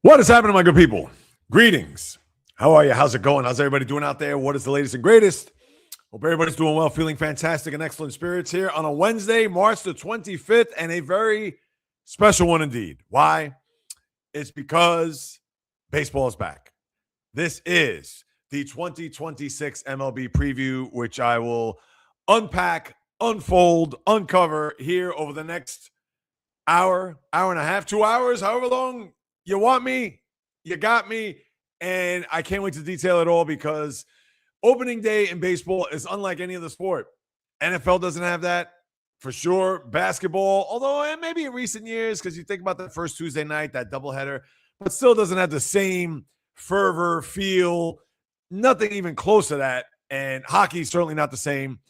What is happening, my good people? Greetings. How are you? How's it going? How's everybody doing out there? What is the latest and greatest? Hope everybody's doing well, feeling fantastic and excellent spirits here on a Wednesday, March the 25th, and a very special one indeed. Why? It's because baseball is back. This is the 2026 MLB Preview, which I will unpack, unfold, uncover here over the next hour, hour and a half, 2 hours, however long you want me, you got me, and I can't wait to detail it all because opening day in baseball is unlike any other sport. NFL doesn't have that for sure. Basketball, although maybe in recent years, because you think about that first Tuesday night, that doubleheader, but still doesn't have the same fervor, feel, nothing even close to that. And hockey certainly not the same.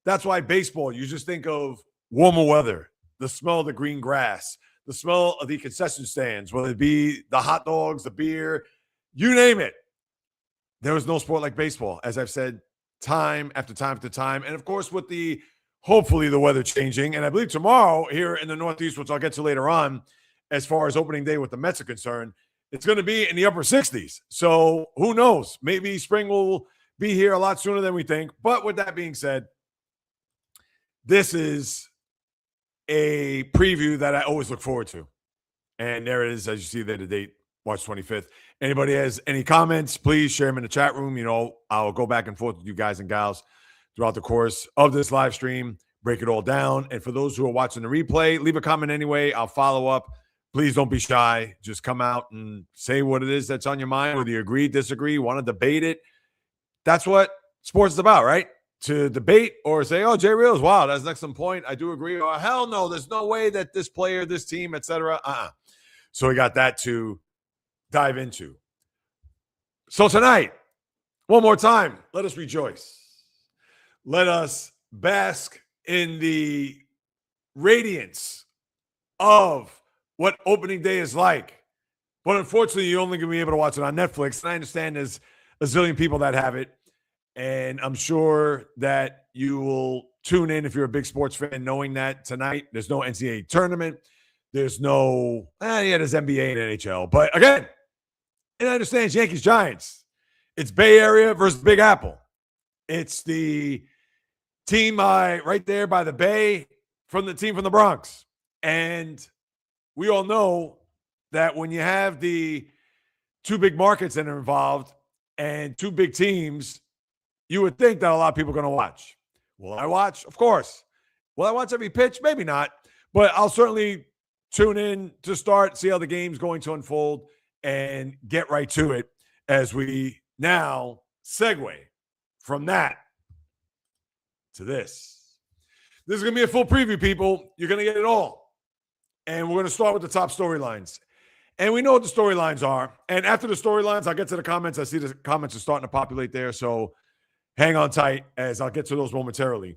That's why baseball, you just think of warmer weather, the smell of the green grass, the smell of the concession stands, whether it be the hot dogs, the beer, you name it. There is no sport like baseball, as I've said time after time after time. And of course, with hopefully the weather changing, and I believe tomorrow here in the Northeast, which I'll get to later on, as far as opening day with the Mets are concerned, it's going to be in the upper 60s. So who knows? Maybe spring will be here a lot sooner than we think. But with that being said, this is a preview that I always look forward to. And there it is, as you see there, the date, March 25th. Anybody has any comments, please share them in the chat room. You know, I'll go back and forth with you guys and gals throughout the course of this live stream, break it all down. And for those who are watching the replay, leave a comment anyway. I'll follow up. Please don't be shy. Just come out and say what it is that's on your mind, whether you agree, disagree, want to debate it. That's what sports is about, right? To debate or say, oh, Jay Reels, wow, that's an excellent point. I do agree. Or hell no, there's no way that this player, this team, etc. So we got that to dive into. So tonight, one more time, let us rejoice. Let us bask in the radiance of what opening day is like. But unfortunately, you're only going to be able to watch it on Netflix. And I understand there's a zillion people that have it. And I'm sure that you will tune in if you're a big sports fan, knowing that tonight there's no NCAA tournament. There's no, there's NBA and NHL. But again, and I understand it's Yankees Giants. It's Bay Area versus Big Apple. It's the team right there by the Bay from the team from the Bronx. And we all know that when you have the two big markets that are involved and two big teams, you would think that a lot of people are going to watch. Will I watch? Of course. Will I watch every pitch? Maybe not. But I'll certainly tune in to start, see how the game's going to unfold, and get right to it as we now segue from that to this. This is going to be a full preview, people. You're going to get it all. And we're going to start with the top storylines. And we know what the storylines are. And after the storylines, I'll get to the comments. I see the comments are starting to populate there. So hang on tight as I'll get to those momentarily.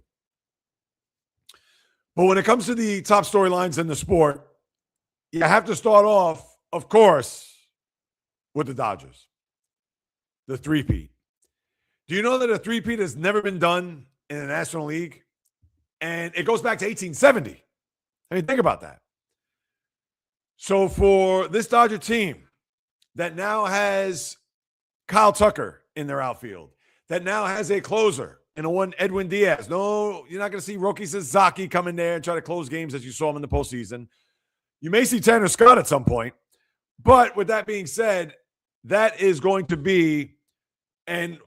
But when it comes to the top storylines in the sport, you have to start off, of course, with the Dodgers. The three-peat. Do you know that a three-peat has never been done in the National League? And it goes back to 1870. I mean, think about that. So for this Dodger team that now has Kyle Tucker in their outfield, that now has a closer in a one Edwin Diaz. No, you're not going to see Roki Sasaki come in there and try to close games as you saw him in the postseason. You may see Tanner Scott at some point. But with that being said, that is going to be, and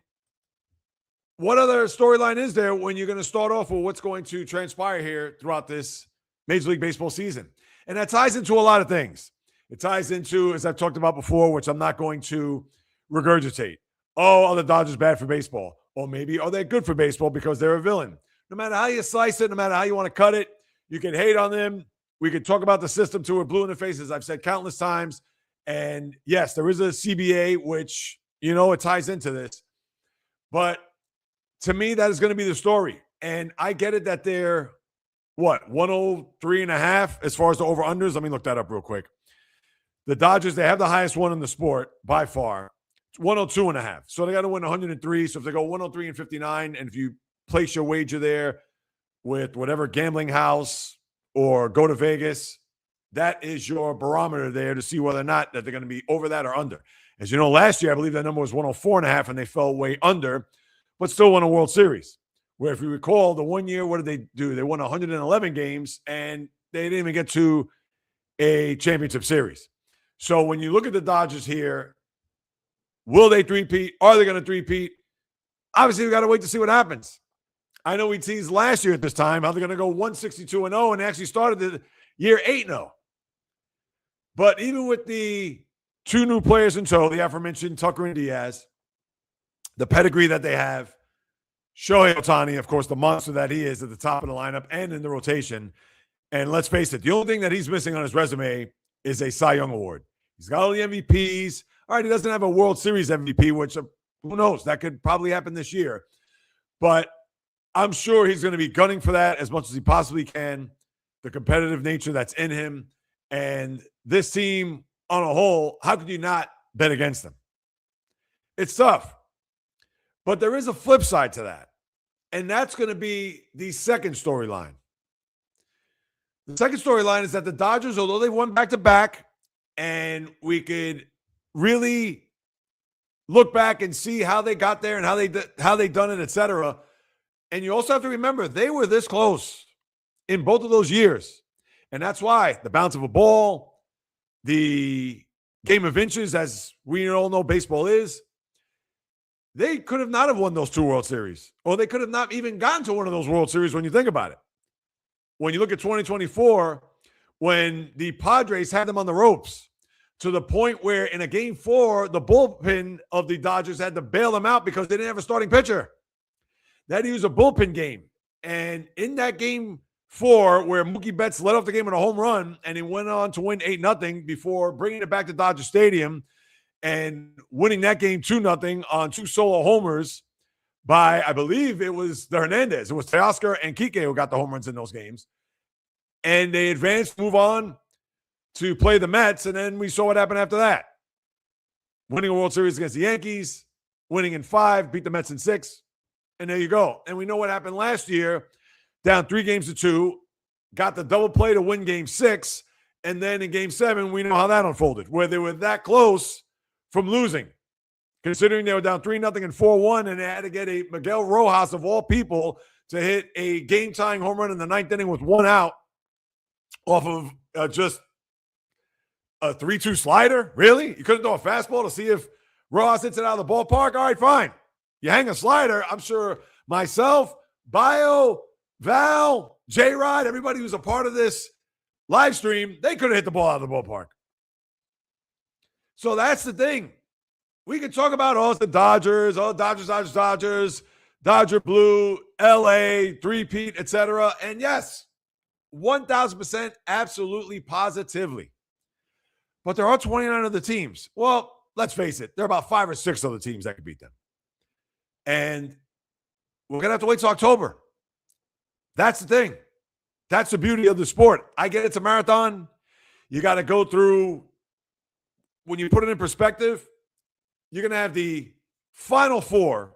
what other storyline is there when you're going to start off with what's going to transpire here throughout this Major League Baseball season? And that ties into a lot of things. It ties into, as I've talked about before, which I'm not going to regurgitate. Oh, are the Dodgers bad for baseball? Or maybe are they good for baseball because they're a villain? No matter how you slice it, no matter how you want to cut it, you can hate on them. We could talk about the system till we're blue in the face, as I've said countless times. And yes, there is a CBA, which, you know, it ties into this. But to me, that is going to be the story. And I get it that they're, 103.5 as far as the over-unders? Let me look that up real quick. The Dodgers, they have the highest one in the sport by far. It's 102.5. So they got to win 103. So if they go 103 and 59, and if you place your wager there with whatever gambling house or go to Vegas, that is your barometer there to see whether or not that they're going to be over that or under. As you know, last year, I believe that number was 104.5, and they fell way under, but still won a World Series. Where, if you recall, the 1 year, what did they do? They won 111 games, and they didn't even get to a championship series. So when you look at the Dodgers here, will they three-peat? Are they going to three-peat? Obviously, we got to wait to see what happens. I know we teased last year at this time how they're going to go 162-0, and they actually started the year 8-0. But even with the two new players in tow, the aforementioned Tucker and Diaz, the pedigree that they have, Shohei Ohtani, of course, the monster that he is at the top of the lineup and in the rotation. And let's face it, the only thing that he's missing on his resume is a Cy Young award. He's got all the MVPs. All right, he doesn't have a World Series MVP, which who knows? That could probably happen this year. But I'm sure he's going to be gunning for that as much as he possibly can. The competitive nature that's in him. And this team on a whole, how could you not bet against them? It's tough. But there is a flip side to that. And that's going to be the second storyline. The second storyline is that the Dodgers, although they won back-to-back, and we could really look back and see how they got there and how they done it, etc. And you also have to remember, they were this close in both of those years. And that's why the bounce of a ball, the game of inches, as we all know baseball is, they could have not have won those two World Series, or they could have not even gotten to one of those World Series when you think about it. When you look at 2024, when the Padres had them on the ropes to the point where in a Game 4, the bullpen of the Dodgers had to bail them out because they didn't have a starting pitcher. They had to use a bullpen game. And in that Game 4, where Mookie Betts led off the game with a home run, and he went on to win 8-0 before bringing it back to Dodger Stadium and winning that game 2-0 on two solo homers by, I believe it was the Hernandez. It was Teoscar and Kike who got the home runs in those games. And they advanced, move on to play the Mets, and then we saw what happened after that. Winning a World Series against the Yankees, winning in 5, beat the Mets in 6, and there you go. And we know what happened last year, down 3-2, got the double play to win Game 6, and then in Game 7, we know how that unfolded, where they were that close from losing, considering they were down 3-0 and 4-1, and they had to get a Miguel Rojas, of all people, to hit a game-tying home run in the 9th inning with 1 out off of just a 3-2 slider? Really? You couldn't throw a fastball to see if Rojas hits it out of the ballpark? All right, fine. You hang a slider. I'm sure myself, Bio, Val, J-Rod, everybody who's a part of this live stream, they could have hit the ball out of the ballpark. So that's the thing. We can talk about, it's the Dodgers, Dodgers, Dodger Blue, LA, three-peat, etc. And yes, 1,000% absolutely positively. But there are 29 other teams. Well, let's face it, there are about 5 or 6 other teams that could beat them. And we're going to have to wait till October. That's the thing. That's the beauty of the sport. I get it's a marathon. You got to go through, when you put it in perspective, you're going to have the Final Four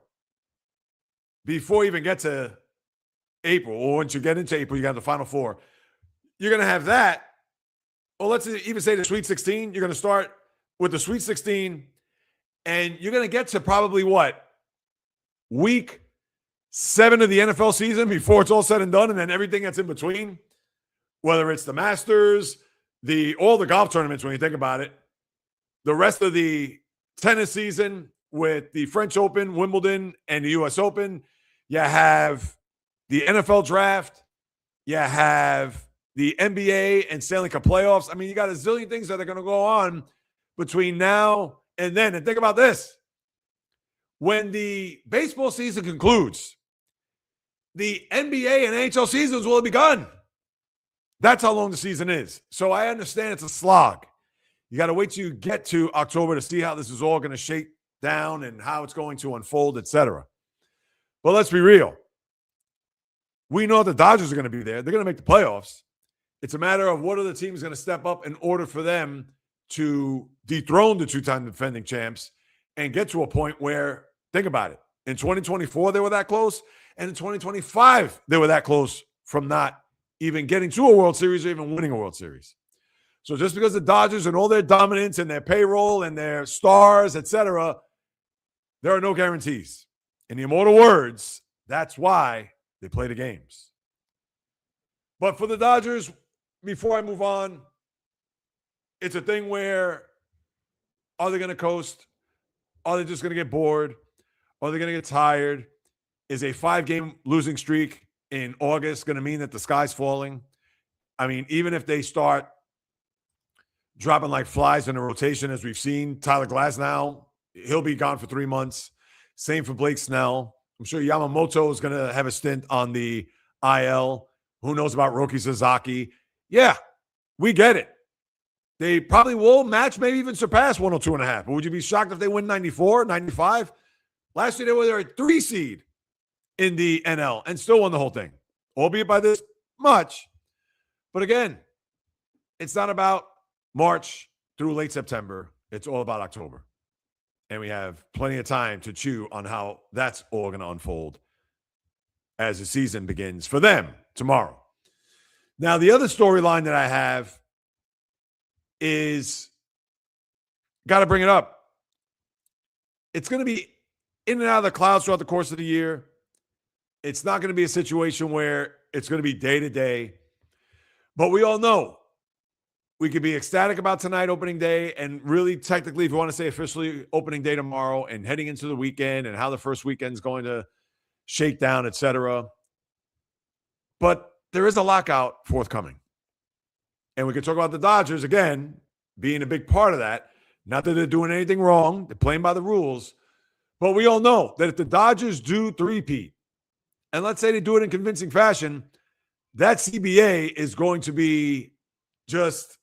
before you even get to April. Or once you get into April, you got the Final Four. You're going to have that. Well, let's even say the Sweet 16. You're going to start with the Sweet 16, and you're going to get to probably what? Week 7 of the NFL season before it's all said and done, and then everything that's in between, whether it's the Masters, all the golf tournaments when you think about it, the rest of the tennis season with the French Open, Wimbledon, and the U.S. Open. You have the NFL draft. You have the NBA and Stanley Cup playoffs. I mean, you got a zillion things that are going to go on between now and then. And think about this. When the baseball season concludes, the NBA and NHL seasons will have begun. That's how long the season is. So I understand it's a slog. You got to wait till you get to October to see how this is all going to shake down and how it's going to unfold, etc. But let's be real. We know the Dodgers are going to be there. They're going to make the playoffs. It's a matter of what other team is going to step up in order for them to dethrone the two-time defending champs and get to a point where, think about it, in 2024 they were that close, and in 2025 they were that close from not even getting to a World Series or even winning a World Series. So just because the Dodgers and all their dominance and their payroll and their stars, etc., there are no guarantees. In the immortal words, that's why they play the games. But for the Dodgers, before I move on, it's a thing where are they going to coast? Are they just going to get bored? Are they going to get tired? Is a 5-game losing streak in August going to mean that the sky's falling? I mean, even if they start dropping like flies in the rotation, as we've seen, Tyler Glasnow, he'll be gone for 3 months. Same for Blake Snell. I'm sure Yamamoto is going to have a stint on the IL. Who knows about Roki Sasaki? Yeah, we get it. They probably will match, maybe even surpass 102.5. But would you be shocked if they win 94, 95? Last year, they were a 3 seed in the NL and still won the whole thing, albeit by this much. But again, it's not about March through late September. It's all about October. And we have plenty of time to chew on how that's all going to unfold as the season begins for them tomorrow. Now, the other storyline that I have is, got to bring it up. It's going to be in and out of the clouds throughout the course of the year. It's not going to be a situation where it's going to be day to day. But we all know we could be ecstatic about tonight, opening day, and really technically, if you want to say officially, opening day tomorrow and heading into the weekend and how the first weekend is going to shake down, etc. But there is a lockout forthcoming. And we can talk about the Dodgers, again, being a big part of that. Not that they're doing anything wrong. They're playing by the rules. But we all know that if the Dodgers do three-peat, and let's say they do it in convincing fashion, that CBA is going to be just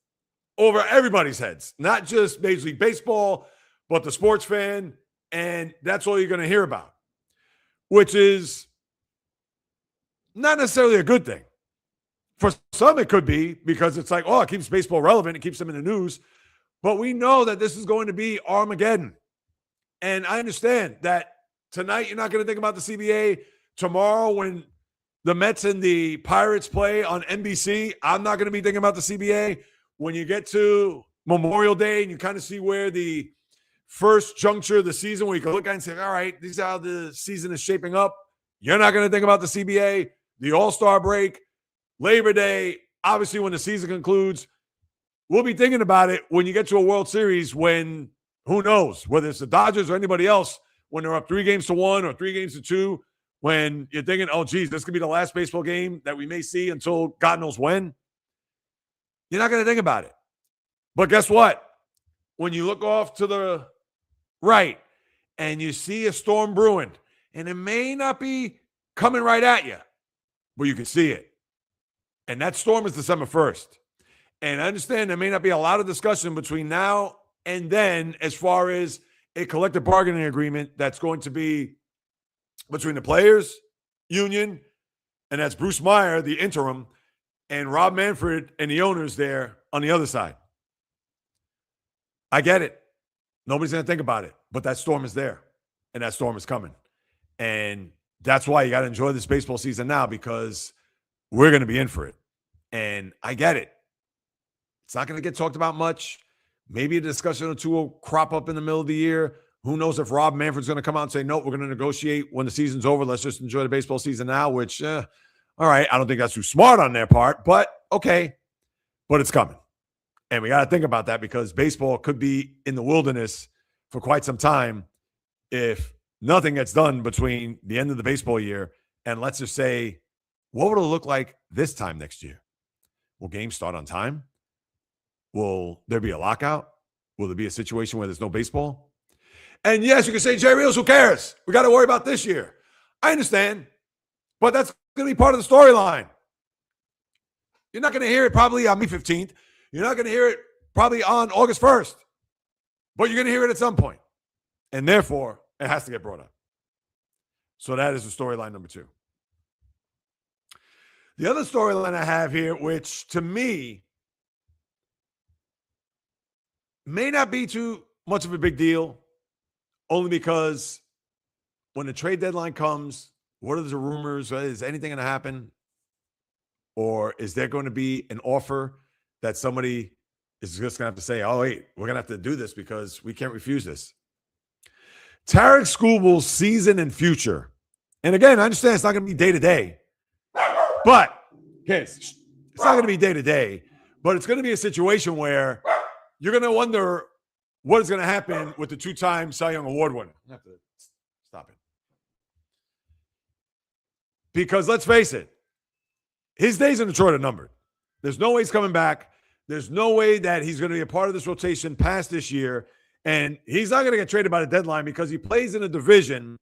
over everybody's heads. Not just Major League Baseball, but the sports fan. And that's all you're going to hear about, which is not necessarily a good thing. For some, it could be because it's like, oh, it keeps baseball relevant. It keeps them in the news. But we know that this is going to be Armageddon. And I understand that tonight you're not going to think about the CBA. Tomorrow when the Mets and the Pirates play on NBC, I'm not going to be thinking about the CBA. When you get to Memorial Day and you kind of see where the first juncture of the season, where you can look at and say, all right, this is how the season is shaping up, you're not going to think about the CBA, the All-Star break, Labor Day, obviously when the season concludes. We'll be thinking about it when you get to a World Series when, who knows, whether it's the Dodgers or anybody else, when they're up 3-1 or 3-2, when you're thinking, oh, geez, this could be the last baseball game that we may see until God knows when. You're not going to think about it. But guess what? When you look off to the right and you see a storm brewing, and it may not be coming right at you, but you can see it. And that storm is December 1st. And I understand there may not be a lot of discussion between now and then as far as a collective bargaining agreement that's going to be between the players, union, and that's Bruce Meyer, the interim, and Rob Manfred and the owners there on the other side. I get it. Nobody's going to think about it, but that storm is there, and that storm is coming. And that's why you got to enjoy this baseball season now, because we're going to be in for it. And I get it. It's not going to get talked about much. Maybe a discussion or two will crop up in the middle of the year. Who knows if Rob Manfred's going to come out and say, no, we're going to negotiate when the season's over. Let's just enjoy the baseball season now, which, all right, I don't think that's too smart on their part, but okay. But it's coming. And we got to think about that, because baseball could be in the wilderness for quite some time if nothing gets done between the end of the baseball year and, let's just say, what would it look like this time next year? Will games start on time? Will there be a lockout? Will there be a situation where there's no baseball? And yes, you can say, Jay Reels, who cares? We got to worry about this year. I understand, but that's going to be part of the storyline. You're not going to hear it probably on May 15th. You're not going to hear it probably on August 1st, but you're going to hear it at some point. And therefore, it has to get brought up. So that is the storyline number 2. The other storyline I have here, which to me may not be too much of a big deal, only because when the trade deadline comes, what are the rumors? Is anything going to happen? Or is there going to be an offer that somebody is just going to have to say, oh, wait, we're going to have to do this because we can't refuse this. Tarek Skubal's season and future. And again, I understand it's not going to be day-to-day. But, kids, it's not going to be day-to-day. But it's going to be a situation where you're going to wonder what is going to happen with the two-time Cy Young Award winner. I have to stop it. Because let's face it, his days in Detroit are numbered. There's no way he's coming back. There's no way that he's going to be a part of this rotation past this year. And he's not going to get traded by the deadline because he plays in a division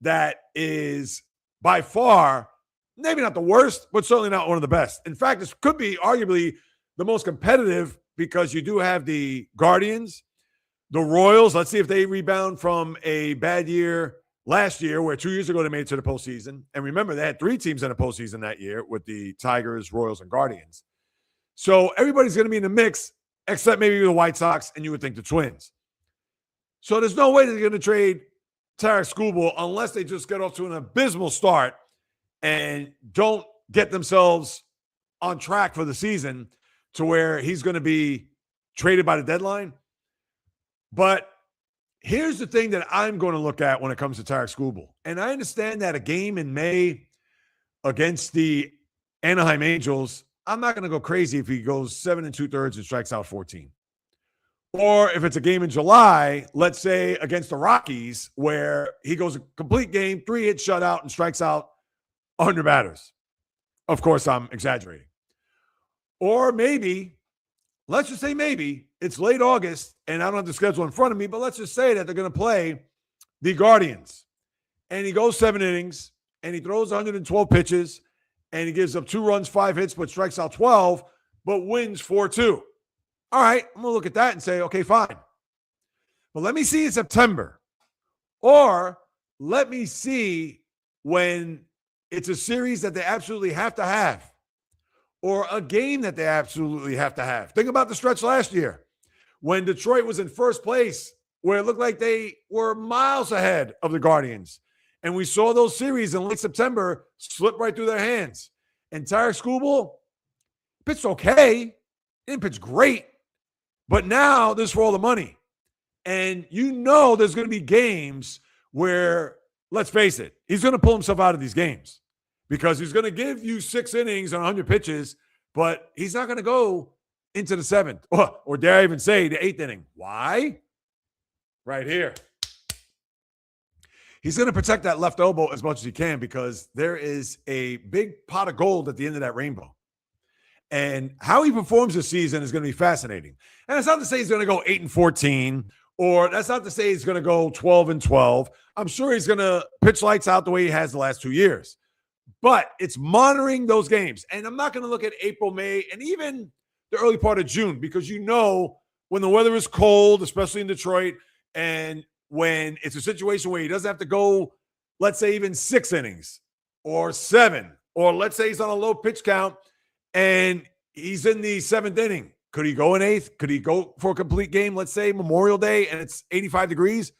that is by far, maybe not the worst, but certainly not one of the best. In fact, this could be arguably the most competitive because you do have the Guardians, the Royals. Let's see if they rebound from a bad year last year, where 2 years ago they made it to the postseason. And remember, they had 3 teams in the postseason that year with the Tigers, Royals, and Guardians. So everybody's going to be in the mix, except maybe the White Sox, and you would think the Twins. So there's no way they're going to trade Tarek Skubal unless they just get off to an abysmal start and don't get themselves on track for the season to where he's going to be traded by the deadline. But here's the thing that I'm going to look at when it comes to Tarek Skubal. And I understand that a game in May against the Anaheim Angels, I'm not going to go crazy if he goes 7 2/3 and strikes out 14. Or if it's a game in July, let's say against the Rockies, where he goes a complete game, 3-hit shutout, and strikes out 100 batters. Of course, I'm exaggerating. Or maybe, let's just say maybe, it's late August, and I don't have the schedule in front of me, but let's just say that they're going to play the Guardians. And he goes 7 innings, and he throws 112 pitches, and he gives up 2 runs, 5 hits, but strikes out 12, but wins 4-2. All right, I'm going to look at that and say, okay, fine. But let me see in September. Or let me see when it's a series that they absolutely have to have. Or a game that they absolutely have to have. Think about the stretch last year when Detroit was in first place, where it looked like they were miles ahead of the Guardians. And we saw those series in late September slip right through their hands. And Tarek Skubal pitched okay. He didn't pitch great. But now this is for all the money. And you know there's going to be games where, let's face it, he's going to pull himself out of these games because he's going to give you 6 innings on 100 pitches, but he's not going to go into the 7th or dare I even say the 8th inning. Why? Right here. He's going to protect that left elbow as much as he can because there is a big pot of gold at the end of that rainbow. And how he performs this season is going to be fascinating. And it's not to say he's going to go 8-14, or that's not to say he's going to go 12-12. I'm sure he's going to pitch lights out the way he has the last 2 years. But it's monitoring those games. And I'm not going to look at April, May, and even the early part of June, because you know when the weather is cold, especially in Detroit, and when it's a situation where he doesn't have to go, let's say even 6 innings or 7, or let's say he's on a low pitch count and he's in the 7th inning. Could he go in 8th? Could he go for a complete game, let's say Memorial Day, and it's 85 degrees?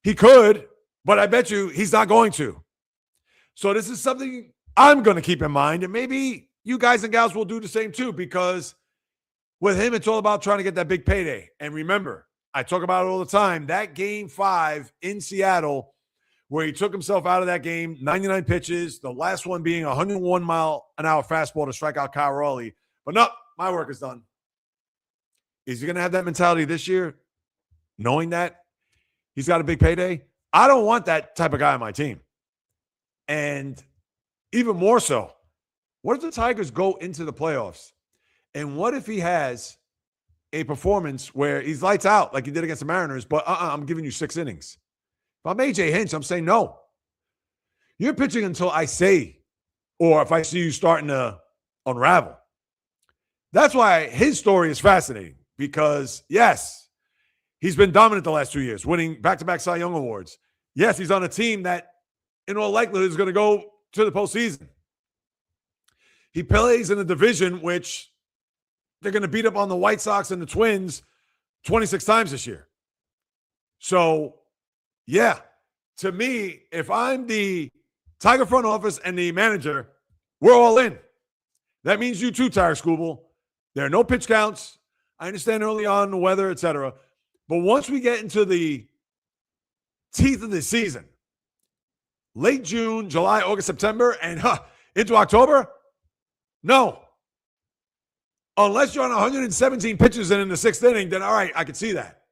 He could, but I bet you he's not going to. So this is something I'm going to keep in mind, and maybe you guys and gals will do the same too, because with him, it's all about trying to get that big payday. And remember, I talk about it all the time, that Game 5 in Seattle, where he took himself out of that game, 99 pitches, the last one being a 101-mile-an-hour fastball to strike out Kyle Raleigh. But no, my work is done. Is he going to have that mentality this year, knowing that he's got a big payday? I don't want that type of guy on my team. And even more so, what if the Tigers go into the playoffs? And what if he has a performance where he's lights out like he did against the Mariners, but I'm giving you 6 innings? If I'm AJ Hinch, I'm saying no. You're pitching until I say, or if I see you starting to unravel. That's why his story is fascinating because, yes, he's been dominant the last 2 years, winning back-to-back Cy Young Awards. Yes, he's on a team that, in all likelihood, is going to go to the postseason. He plays in a division which they're going to beat up on the White Sox and the Twins 26 times this year. So, yeah, to me, if I'm the Tiger front office and the manager, we're all in. That means you too, Tarek Skubal. There are no pitch counts. I understand early on the weather, etc. But once we get into the teeth of the season, late June, July, August, September, and into October, no. Unless you're on 117 pitches and in the sixth inning, then all right, I can see that.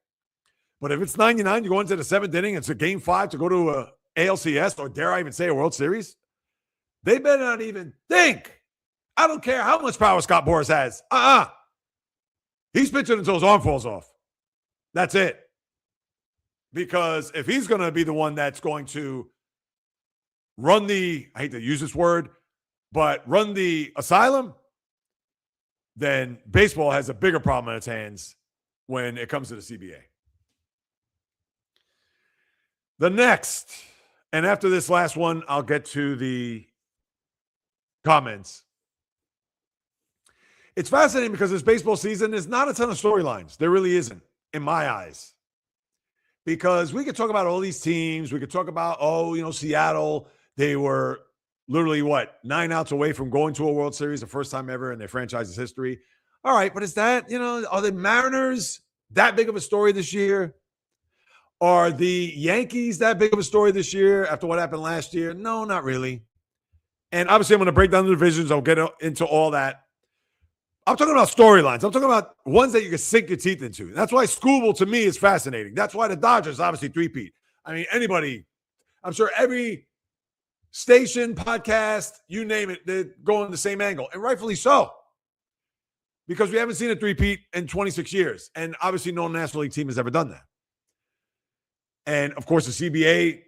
But if it's 99, you go into the seventh inning, it's a game 5 to go to a ALCS, or dare I even say a World Series, they better not even think. I don't care how much power Scott Boras has. He's pitching until his arm falls off. That's it. Because if he's going to be the one that's going to run the, I hate to use this word, but run the asylum, then baseball has a bigger problem in its hands when it comes to the CBA. The next, and after this last one, I'll get to the comments. It's fascinating because this baseball season is not a ton of storylines. There really isn't, in my eyes. Because we could talk about all these teams. We could talk about, Seattle. They were literally, 9 outs away from going to a World Series, the first time ever in their franchise's history. All right, but is that, are the Mariners that big of a story this year? Are the Yankees that big of a story this year after what happened last year? No, not really. And obviously, I'm going to break down the divisions. I'll get into all that. I'm talking about storylines. I'm talking about ones that you can sink your teeth into. That's why Scooble, to me, is fascinating. That's why the Dodgers, obviously, three-peat. I mean, anybody, I'm sure every station, podcast, you name it, they're going the same angle. And rightfully so. Because we haven't seen a three-peat in 26 years. And obviously, no National League team has ever done that. And, of course, the CBA,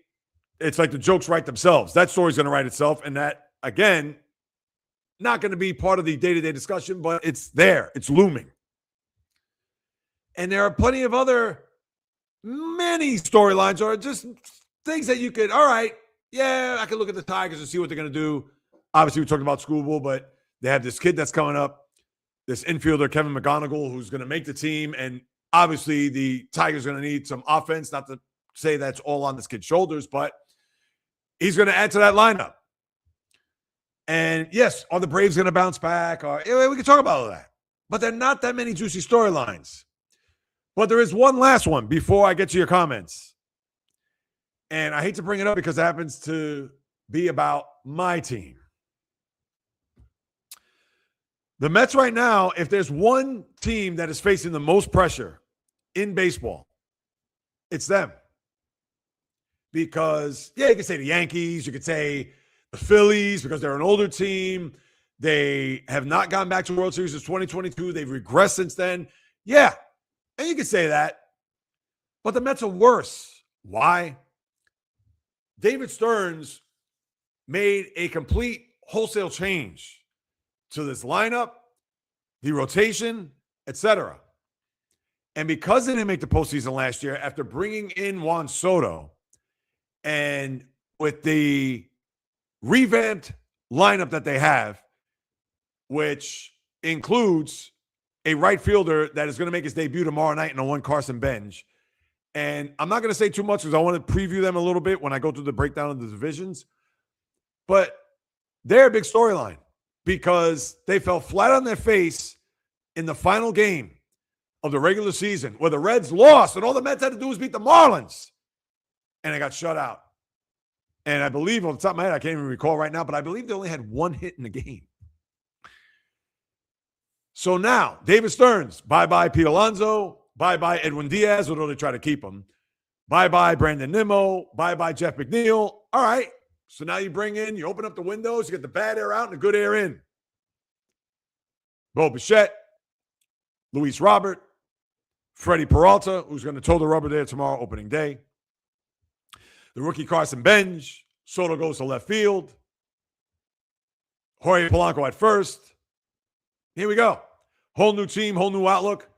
it's like the jokes write themselves. That story's going to write itself. And that, again, not going to be part of the day-to-day discussion, but it's there. It's looming. And there are plenty of other many storylines or just things that you could, all right, yeah, I can look at the Tigers and see what they're going to do. Obviously, we talked about Scooble, but they have this kid that's coming up, this infielder, Kevin McGonigal, who's going to make the team. And obviously, the Tigers are going to need some offense. Not to say that's all on this kid's shoulders, but he's going to add to that lineup. And yes, are the Braves going to bounce back? Or we can talk about all that. But there are not that many juicy storylines. But there is one last one before I get to your comments. And I hate to bring it up because it happens to be about my team. The Mets right now, if there's one team that is facing the most pressure in baseball, it's them. Because, yeah, you could say the Yankees, you could say the Phillies, because they're an older team. They have not gone back to World Series since 2022. They've regressed since then. Yeah, and you could say that. But the Mets are worse. Why? David Stearns made a complete wholesale change to this lineup, the rotation, etc. And because they didn't make the postseason last year, after bringing in Juan Soto, and with the revamped lineup that they have, which includes a right fielder that is going to make his debut tomorrow night in a one Carson Bench. And I'm not going to say too much because I want to preview them a little bit when I go through the breakdown of the divisions. But they're a big storyline because they fell flat on their face in the final game of the regular season where the Reds lost and all the Mets had to do was beat the Marlins. And they got shut out. And I believe, on the top of my head, I can't even recall right now, but I believe they only had one hit in the game. So now, David Stearns, bye-bye Pete Alonso, bye-bye Edwin Diaz, although they try to keep him. Bye-bye Brandon Nimmo, bye-bye Jeff McNeil. All right, so now you open up the windows, you get the bad air out and the good air in. Bo Bichette, Luis Robert, Freddie Peralta, who's going to toe the rubber there tomorrow, opening day. The rookie Carson Bench, Soto goes to left field. Jorge Polanco at first. Here we go. Whole new team, whole new outlook.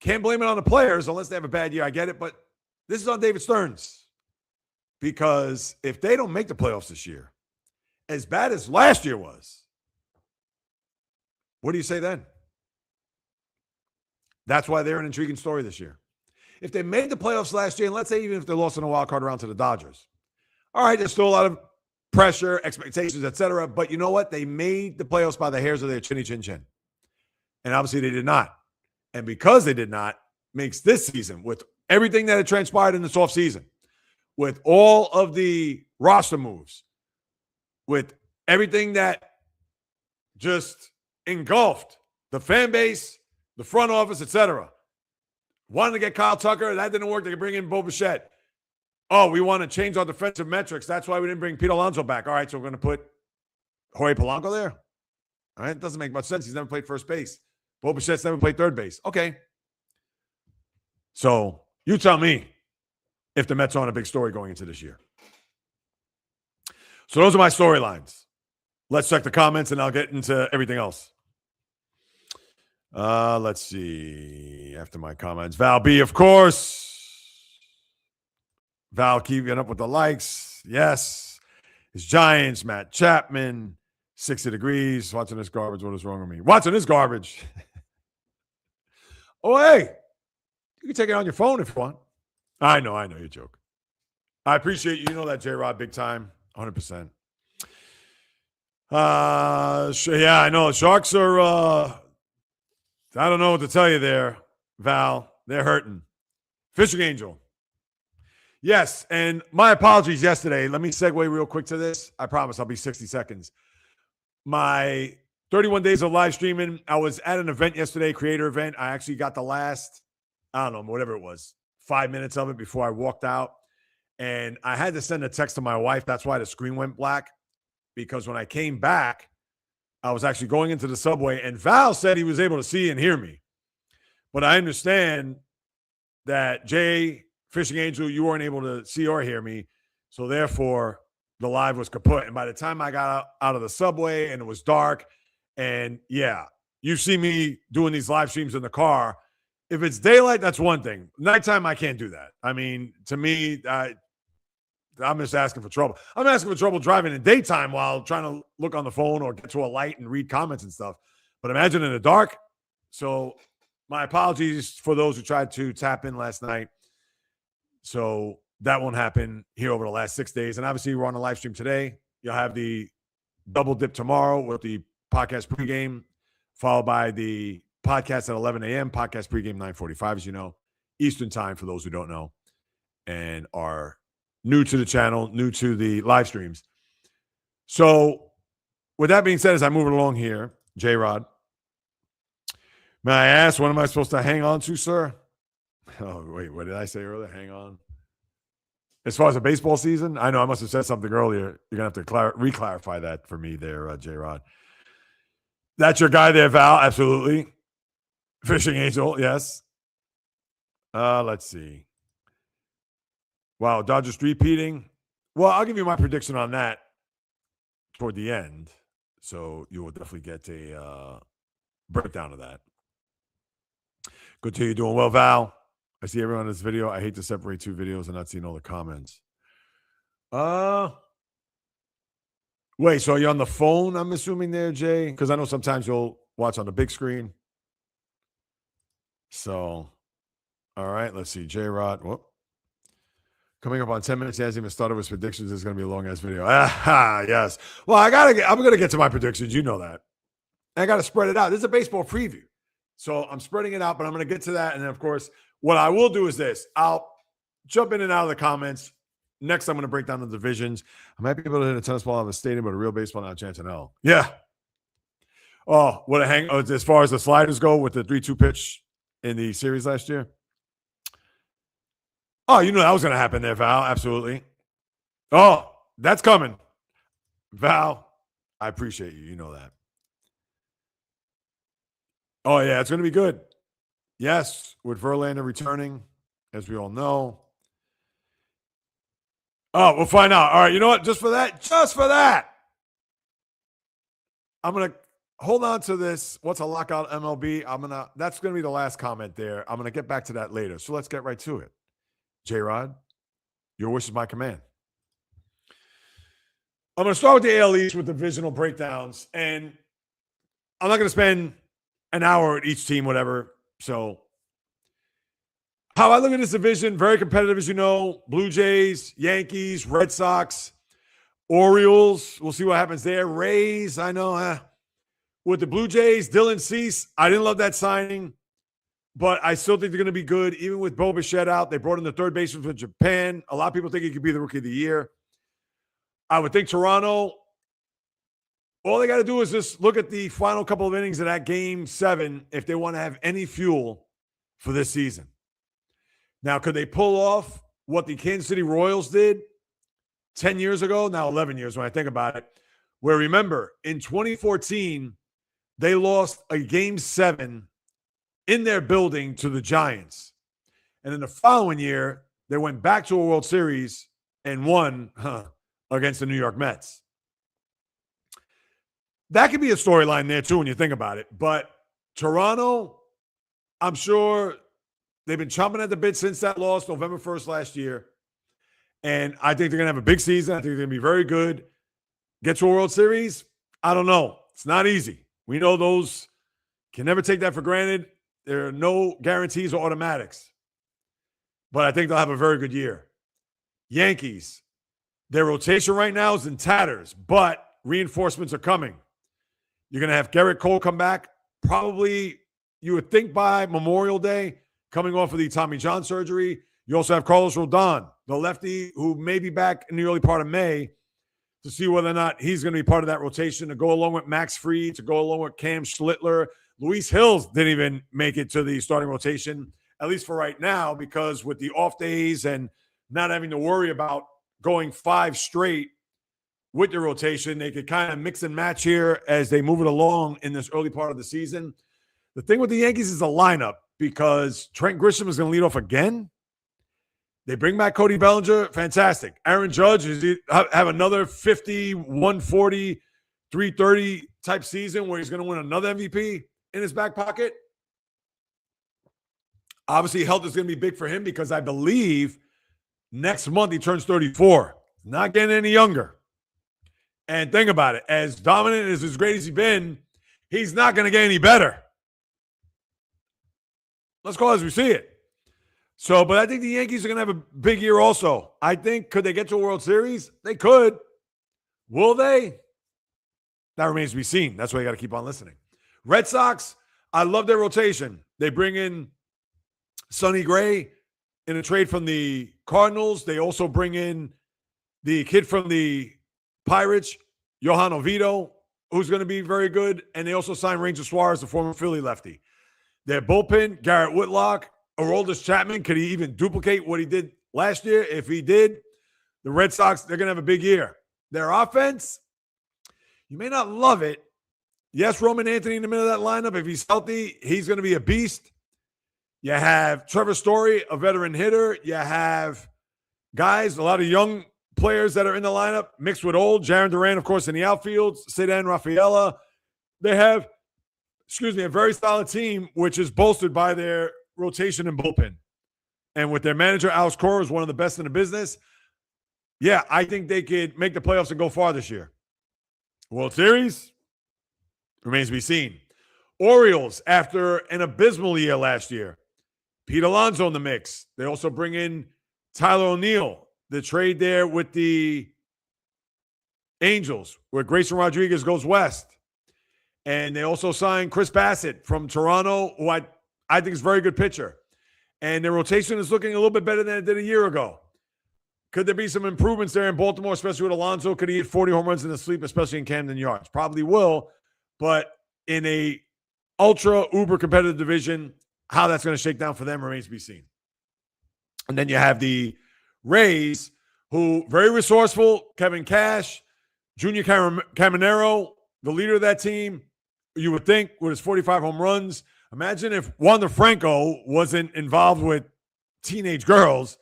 Can't blame it on the players unless they have a bad year. I get it, but this is on David Stearns. Because if they don't make the playoffs this year, as bad as last year was, what do you say then? That's why they're an intriguing story this year. If they made the playoffs last year, and let's say even if they lost in a wild card round to the Dodgers, all right, there's still a lot of pressure, expectations, etc. But you know what? They made the playoffs by the hairs of their chinny chin chin. And obviously they did not. And because they did not, makes this season, with everything that had transpired in this offseason, with all of the roster moves, with everything that just engulfed the fan base, the front office, etc. Wanted to get Kyle Tucker. That didn't work. They could bring in Bo Bichette. Oh, we want to change our defensive metrics. That's why we didn't bring Pete Alonso back. All right, so we're going to put Jorge Polanco there. All right, it doesn't make much sense. He's never played first base. Bo Bichette's never played third base. Okay. So you tell me if the Mets are on a big story going into this year. So those are my storylines. Let's check the comments, and I'll get into everything else. Let's see. After my comments, Val B, of course. Val keeping up with the likes. Yes. It's Giants, Matt Chapman, 60 degrees. Watching this garbage. What is wrong with me? Watching this garbage. Oh, hey. You can take it on your phone if you want. I know, you're joking. I appreciate you. You know that, J-Rod, big time. 100%. Yeah, I know. Sharks are, I don't know what to tell you there, Val. They're hurting. Fishing Angel. Yes, and my apologies yesterday. Let me segue real quick to this. I promise I'll be 60 seconds. My 31 days of live streaming, I was at an event yesterday, creator event. I actually got the last, I don't know, whatever it was, 5 minutes of it before I walked out. And I had to send a text to my wife. That's why the screen went black. Because when I came back, I was actually going into the subway, and Val said he was able to see and hear me. But I understand that, Jay, Fishing Angel, you weren't able to see or hear me. So therefore, the live was kaput. And by the time I got out of the subway and it was dark, and yeah, you see me doing these live streams in the car. If it's daylight, that's one thing. Nighttime, I can't do that. I mean, to me, I'm just asking for trouble. I'm asking for trouble driving in daytime while trying to look on the phone or get to a light and read comments and stuff. But imagine in the dark. So my apologies for those who tried to tap in last night. So that won't happen here over the last 6 days. And obviously, we're on a live stream today. You'll have the double dip tomorrow with the podcast pregame, followed by the podcast at 11 a.m., podcast pregame 9:45, as you know, Eastern time for those who don't know and are new to the channel, new to the live streams. So with that being said, as I move along here, J-Rod, may I ask, what am I supposed to hang on to, sir? Oh, wait, what did I say earlier? Hang on. As far as the baseball season, I know I must have said something earlier. You're going to have to re-clarify that for me there, J-Rod. That's your guy there, Val. Absolutely. Fishing Angel, yes. Let's see. Wow, Dodgers three-peating. Well, I'll give you my prediction on that toward the end. So you will definitely get a breakdown of that. Good to hear you doing well, Val. I see everyone in this video. I hate to separate two videos and not seeing all the comments. Wait, so are you on the phone, I'm assuming there, Jay? Because I know sometimes you'll watch on the big screen. So, all right, let's see. J-Rod. Whoop. Coming up on 10 minutes, he hasn't even started with predictions. This is going to be a long-ass video. Yes. Well, I'm going to get to my predictions. You know that. I got to spread it out. This is a baseball preview. So I'm spreading it out, but I'm going to get to that. And then, of course, what I will do is this. I'll jump in and out of the comments. Next, I'm going to break down the divisions. I might be able to hit a tennis ball out of a stadium, but a real baseball, not a chance in hell. Yeah. Oh, what a hang. As far as the sliders go with the 3-2 pitch in the series last year. Oh, you know that was going to happen there, Val. Absolutely. Oh, that's coming. Val, I appreciate you. You know that. Oh, yeah, it's going to be good. Yes, with Verlander returning, as we all know. Oh, we'll find out. All right, you know what? Just for that, I'm going to hold on to this. What's a lockout MLB? That's going to be the last comment there. I'm going to get back to that later. So let's get right to it. J-Rod, your wish is my command. I'm going to start with the AL East with divisional breakdowns, and I'm not going to spend an hour at each team, whatever. So how I look at this division, very competitive, as you know. Blue Jays, Yankees, Red Sox, Orioles. We'll see what happens there. Rays, I know. With the Blue Jays, Dylan Cease, I didn't love that signing, but I still think they're going to be good. Even with Bo Bichette out, they brought in the third baseman from Japan. A lot of people think he could be the Rookie of the Year. I would think Toronto, all they got to do is just look at the final couple of innings of that Game 7 if they want to have any fuel for this season. Now, could they pull off what the Kansas City Royals did 10 years ago? Now 11 years when I think about it. Where, remember, in 2014, they lost a Game 7 in their building to the Giants. And in the following year, they went back to a World Series and won against the New York Mets. That could be a storyline there, too, when you think about it. But Toronto, I'm sure they've been chomping at the bit since that loss November 1st last year. And I think they're going to have a big season. I think they're going to be very good. Get to a World Series? I don't know. It's not easy. We know those can never take that for granted. There are no guarantees or automatics. But I think they'll have a very good year. Yankees, their rotation right now is in tatters, but reinforcements are coming. You're going to have Garrett Cole come back, probably, you would think, by Memorial Day, coming off of the Tommy John surgery. You also have Carlos Rodon, the lefty, who may be back in the early part of May, to see whether or not he's going to be part of that rotation, to go along with Max Fried, to go along with Cam Schlittler. Luis Hills didn't even make it to the starting rotation, at least for right now, because with the off days and not having to worry about going 5 straight with the rotation, they could kind of mix and match here as they move it along in this early part of the season. The thing with the Yankees is the lineup, because Trent Grisham is going to lead off again. They bring back Cody Bellinger. Fantastic. Aaron Judge, does he have another 50, 140, 330 type season where he's going to win another MVP in his back pocket? Obviously, health is going to be big for him because I believe next month he turns 34. Not getting any younger. And think about it. As dominant as great as he's been, he's not going to get any better. Let's call it as we see it. So, but I think the Yankees are going to have a big year also. I think, could they get to a World Series? They could. Will they? That remains to be seen. That's why you got to keep on listening. Red Sox, I love their rotation. They bring in Sonny Gray in a trade from the Cardinals. They also bring in the kid from the Pirates, Johan Oviedo, who's going to be very good. And they also signed Ranger Suarez, the former Philly lefty. Their bullpen, Garrett Whitlock, Aroldis Chapman, could he even duplicate what he did last year? If he did, the Red Sox, they're going to have a big year. Their offense, you may not love it. Yes, Roman Anthony in the middle of that lineup. If he's healthy, he's going to be a beast. You have Trevor Story, a veteran hitter. You have guys, a lot of young players that are in the lineup, mixed with old. Jaron Duran, of course, in the outfield. Ceddanne Rafaela. They have, a very solid team, which is bolstered by their rotation and bullpen. And with their manager, Alex Cora, is one of the best in the business. Yeah, I think they could make the playoffs and go far this year. World Series remains to be seen. Orioles, after an abysmal year last year, Pete Alonso in the mix. They also bring in Tyler O'Neill. The trade there with the Angels, where Grayson Rodriguez goes west. And they also signed Chris Bassett from Toronto, who I think is a very good pitcher. And their rotation is looking a little bit better than it did a year ago. Could there be some improvements there in Baltimore, especially with Alonso? Could he hit 40 home runs in his sleep, especially in Camden Yards? Probably will. But in a ultra uber competitive division, how that's going to shake down for them remains to be seen. And then you have the Rays, who very resourceful. Kevin Cash, Junior Caminero, the leader of that team. You would think with his 45 home runs. Imagine if Wander Franco wasn't involved with teenage girls.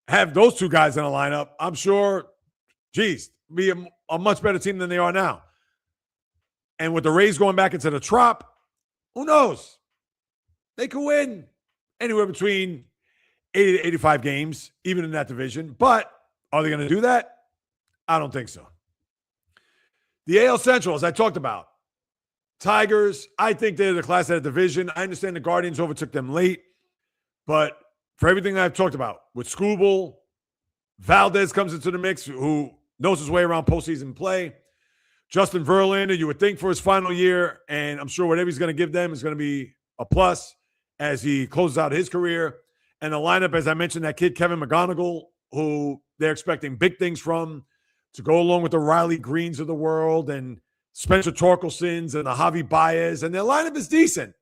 Have those two guys in a lineup, I'm sure, be a much better team than they are now. And with the Rays going back into the Trop, who knows? They could win anywhere between 80 to 85 games, even in that division. But are they going to do that? I don't think so. The AL Central, as I talked about, Tigers, I think they're the class of that division. I understand the Guardians overtook them late, but for everything I've talked about, with Skubal, Valdez comes into the mix, who knows his way around postseason play. Justin Verlander, you would think for his final year, and I'm sure whatever he's going to give them is going to be a plus as he closes out his career. And the lineup, as I mentioned, that kid Kevin McGonigal, who they're expecting big things from, to go along with the Riley Greens of the world and Spencer Torkelsons and the Javi Baez. And their lineup is decent,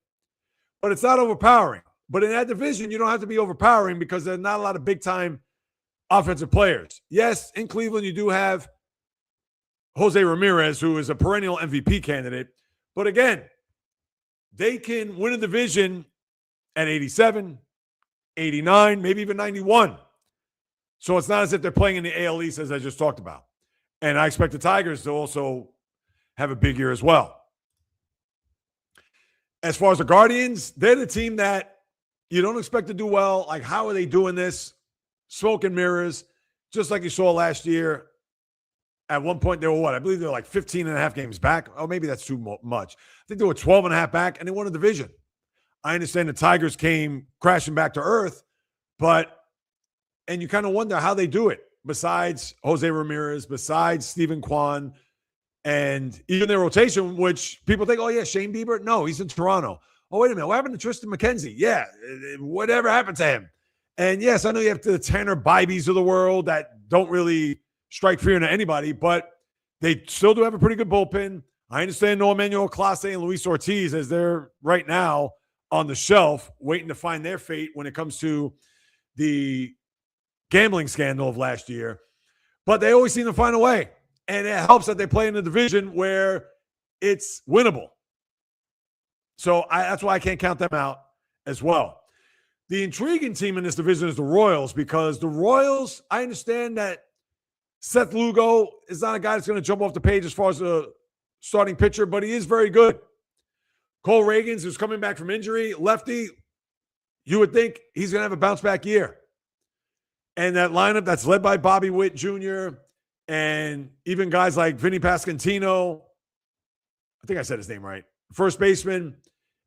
but it's not overpowering. But in that division, you don't have to be overpowering because there's not a lot of big-time offensive players. Yes, in Cleveland, you do have Jose Ramirez, who is a perennial MVP candidate. But again, they can win a division at 87, 89, maybe even 91. So it's not as if they're playing in the AL East, as I just talked about. And I expect the Tigers to also have a big year as well. As far as the Guardians, they're the team that you don't expect to do well. Like, how are they doing this? Smoke and mirrors, just like you saw last year. At one point, they were what? I believe they were like 15 and a half games back. Oh, maybe that's too much. I think they were 12 and a half back, and they won a division. I understand the Tigers came crashing back to earth, and you kind of wonder how they do it, besides Jose Ramirez, besides Stephen Kwan, and even their rotation, which people think, oh, yeah, Shane Bieber. No, he's in Toronto. Oh, wait a minute. What happened to Tristan McKenzie? Yeah, whatever happened to him? And, yes, I know you have the Tanner Bibees of the world that don't really strike fear into anybody, but they still do have a pretty good bullpen. I understand Noah Manuel Clase and Luis Ortiz, as they're right now on the shelf waiting to find their fate when it comes to the gambling scandal of last year. But they always seem to find a way. And it helps that they play in a division where it's winnable. So that's why I can't count them out as well. The intriguing team in this division is the Royals, because the Royals, I understand that Seth Lugo is not a guy that's going to jump off the page as far as a starting pitcher, but he is very good. Cole Reagans, who's coming back from injury, lefty, you would think he's going to have a bounce-back year. And that lineup that's led by Bobby Witt Jr. and even guys like Vinny Pasquantino, I think I said his name right, first baseman,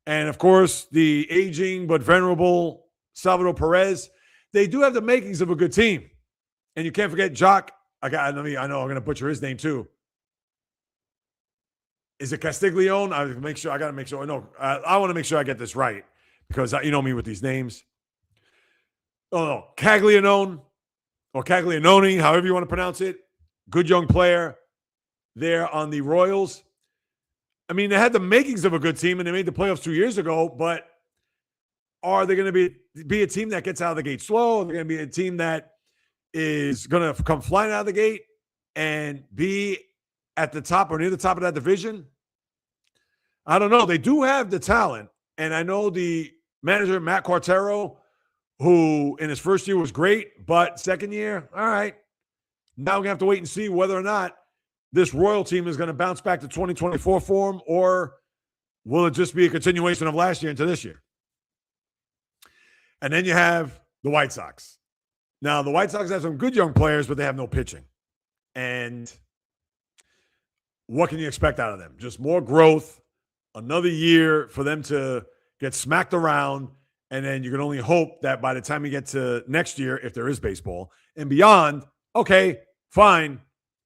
and, of course, the aging but venerable Salvador Perez, they do have the makings of a good team. And you can't forget Jock. I know I'm going to butcher his name too. Is it Castiglione? I got to make sure. No, I want to make sure I get this right, because you know me with these names. Oh, no. Caglianone or Caglianone, however you want to pronounce it. Good young player there on the Royals. I mean, they had the makings of a good team, and they made the playoffs 2 years ago, but are they going to be a team that gets out of the gate slow? Are they going to be a team that is going to come flying out of the gate and be at the top or near the top of that division? I don't know. They do have the talent, and I know the manager, Matt Quartero, who in his first year was great, but second year, all right. Now we're going to have to wait and see whether or not this Royal team is going to bounce back to 2024 form, or will it just be a continuation of last year into this year? And then you have the White Sox. Now, the White Sox have some good young players, but they have no pitching. And what can you expect out of them? Just more growth, another year for them to get smacked around, and then you can only hope that by the time you get to next year, if there is baseball, and beyond, okay, fine.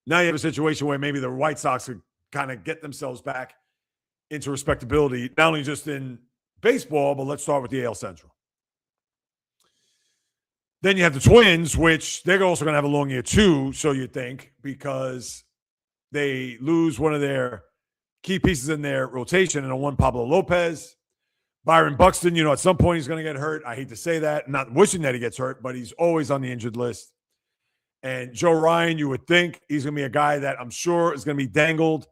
Now you have a situation where maybe the White Sox could kind of get themselves back into respectability, not only just in baseball, but let's start with the AL Central. Then you have the Twins, which they're also going to have a long year too, so you think, because they lose one of their key pieces in their rotation, and one Pablo Lopez. Byron Buxton, at some point he's going to get hurt. I hate to say that. Not wishing that he gets hurt, but he's always on the injured list. And Joe Ryan, you would think he's going to be a guy that I'm sure is going to be dangled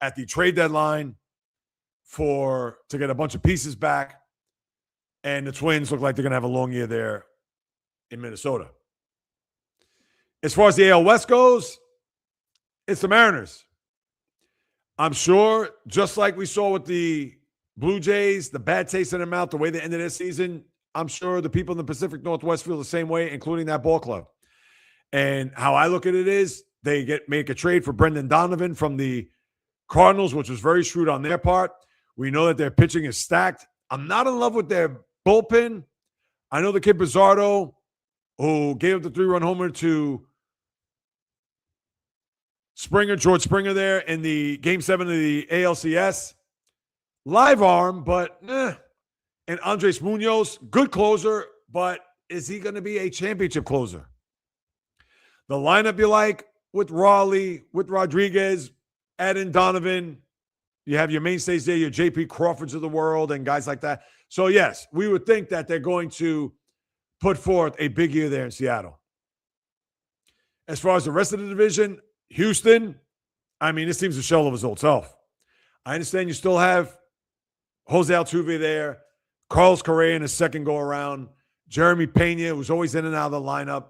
at the trade deadline to get a bunch of pieces back. And the Twins look like they're going to have a long year there in Minnesota. As far as the AL West goes, it's the Mariners. I'm sure, just like we saw with the Blue Jays, the bad taste in their mouth, the way they ended their season, I'm sure the people in the Pacific Northwest feel the same way, including that ball club. And how I look at it is they make a trade for Brendan Donovan from the Cardinals, which was very shrewd on their part. We know that their pitching is stacked. I'm not in love with their bullpen. I know the kid Bizzardo, who gave up the 3-run homer to George Springer there in the Game 7 of the ALCS. Live arm, but And Andres Munoz, good closer, but is he going to be a championship closer? The lineup you like with Raleigh, with Rodriguez, Eden Donovan. You have your mainstays there, your J.P. Crawfords of the world and guys like that. So, yes, we would think that they're going to put forth a big year there in Seattle. As far as the rest of the division, Houston, I mean, this team's a shell of his old self. I understand you still have Jose Altuve there, Carlos Correa in his second go-around, Jeremy Pena, who's always in and out of the lineup.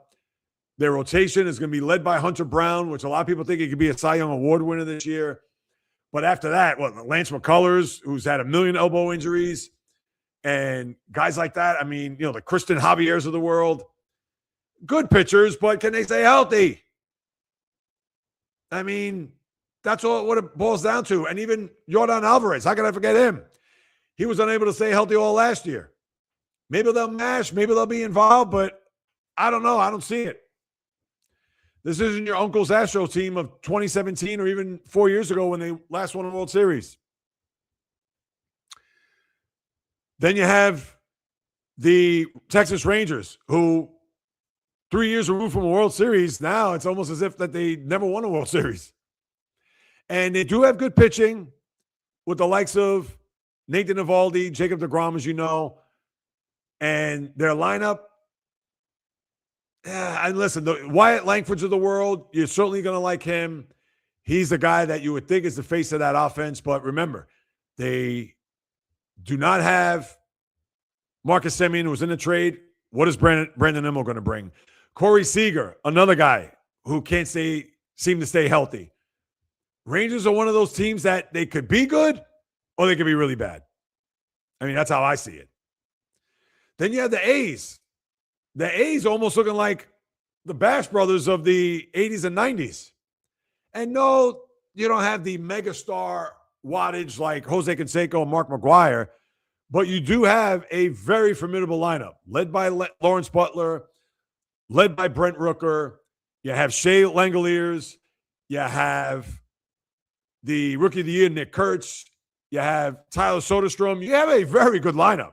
Their rotation is going to be led by Hunter Brown, which a lot of people think he could be a Cy Young Award winner this year. But after that, Lance McCullers, who's had a million elbow injuries, and guys like that, I mean, the Kristen Javier's of the world, good pitchers, but can they stay healthy? I mean, that's all what it boils down to. And even Yordan Alvarez, how can I forget him? He was unable to stay healthy all last year. Maybe they'll mash, maybe they'll be involved, but I don't know. I don't see it. This isn't your uncle's Astros team of 2017 or even 4 years ago when they last won a World Series. Then you have the Texas Rangers, who 3 years removed from a World Series, now it's almost as if that they never won a World Series. And they do have good pitching with the likes of Nathan Eovaldi, Jacob deGrom, as you know. And their lineup, and listen, the Wyatt Langfords of the world, you're certainly going to like him. He's the guy that you would think is the face of that offense. But remember, they do not have Marcus Semien, who was in the trade. What is Brandon Nimmo going to bring? Corey Seager, another guy who can't seem to stay healthy. Rangers are one of those teams that they could be good or they could be really bad. I mean, that's how I see it. Then you have the A's. The A's almost looking like the Bash Brothers of the 80s and 90s. And no, you don't have the megastar wattage like Jose Canseco and Mark McGwire, but you do have a very formidable lineup led by Lawrence Butler, led by Brent Rooker. You have Shea Langoliers. You have the Rookie of the Year, Nick Kurtz. You have Tyler Soderstrom. You have a very good lineup.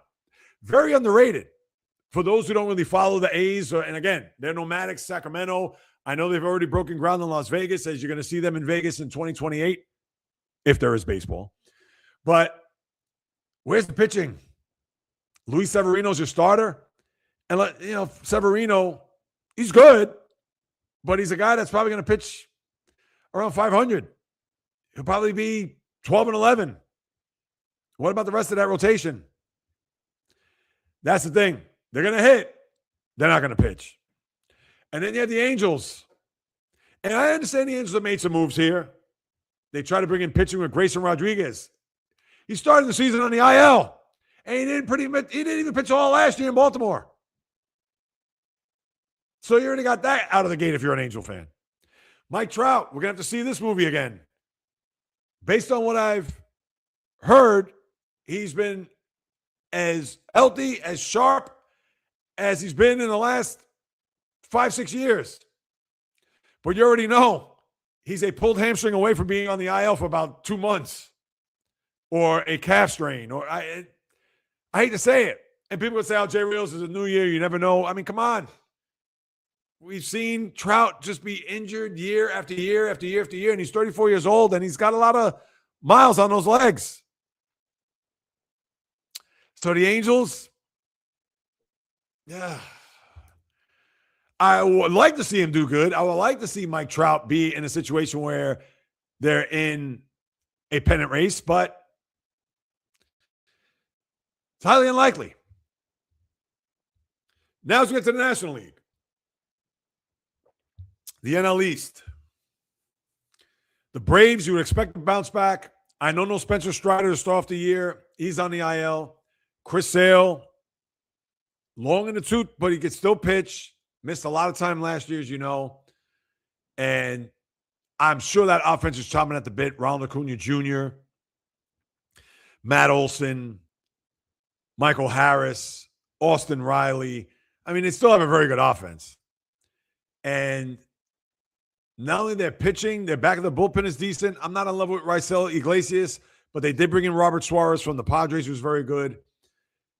Very underrated for those who don't really follow the A's. And again, they're nomadic. Sacramento, I know they've already broken ground in Las Vegas, as you're going to see them in Vegas in 2028, if there is baseball. But where's the pitching? Luis Severino's your starter. And, Severino, he's good, but he's a guy that's probably going to pitch around 500. He'll probably be 12-11. What about the rest of that rotation? That's the thing. They're going to hit. They're not going to pitch. And then you have the Angels. And I understand the Angels have made some moves here. They try to bring in pitching with Grayson Rodriguez. He started the season on the IL. And he didn't even pitch all last year in Baltimore. So you already got that out of the gate if you're an Angel fan. Mike Trout, we're going to have to see this movie again. Based on what I've heard, he's been as healthy, as sharp as he's been in the last 5-6 years. But you already know he's a pulled hamstring away from being on the IL for about 2 months, or a calf strain, or I hate to say it. And people would say, Jay Reels is a new year. You never know. I mean, come on. We've seen Trout just be injured year after year after year after year, and he's 34 years old, and he's got a lot of miles on those legs. So the Angels, I would like to see him do good. I would like to see Mike Trout be in a situation where they're in a pennant race, but it's highly unlikely. Now let's get to the National League. The NL East. The Braves, you would expect to bounce back. I know no Spencer Strider to start off the year. He's on the IL. Chris Sale, long in the tooth, but he could still pitch. Missed a lot of time last year, as you know. And I'm sure that offense is chomping at the bit. Ronald Acuna Jr., Matt Olson, Michael Harris, Austin Riley. I mean, they still have a very good offense. And Not only their pitching, their back of the bullpen is decent. I'm not in love with Raisel Iglesias, but they did bring in Robert Suarez from the Padres, who's very good.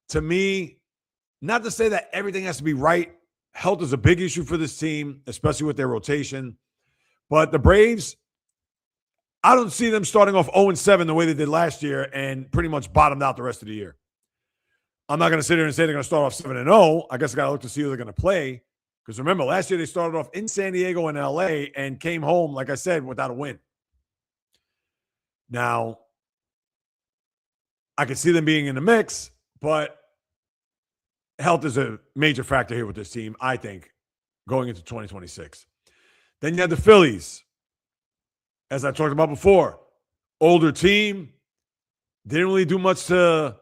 To me, not to say that everything has to be right. Health is a big issue for this team, especially with their rotation. But the Braves, I don't see them starting off 0-7 the way they did last year and pretty much bottomed out the rest of the year. I'm not going to sit here and say they're going to start off 7-0. I guess I got to look to see who they're going to play. Because remember, last year they started off in San Diego and LA and came home, like I said, without a win. Now, I could see them being in the mix, but health is a major factor here with this team, I think, going into 2026. Then you have the Phillies. As I talked about before, older team, didn't really do much to,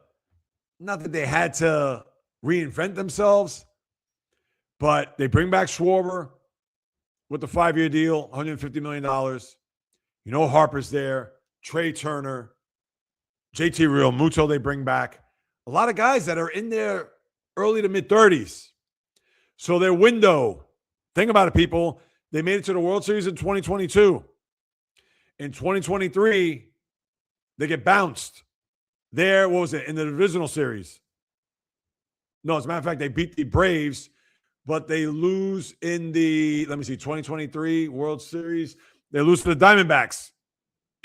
not that they had to reinvent themselves, but they bring back Schwarber with the 5-year deal, $150 million. You know Harper's there, Trey Turner, JT Real Muto they bring back. A lot of guys that are in their early to mid-30s. So their window, think about it, people, they made it to the World Series in 2022. In 2023, they get bounced. There, what was it, in the divisional series? No, as a matter of fact, they beat the Braves, but they lose in the, 2023 World Series. They lose to the Diamondbacks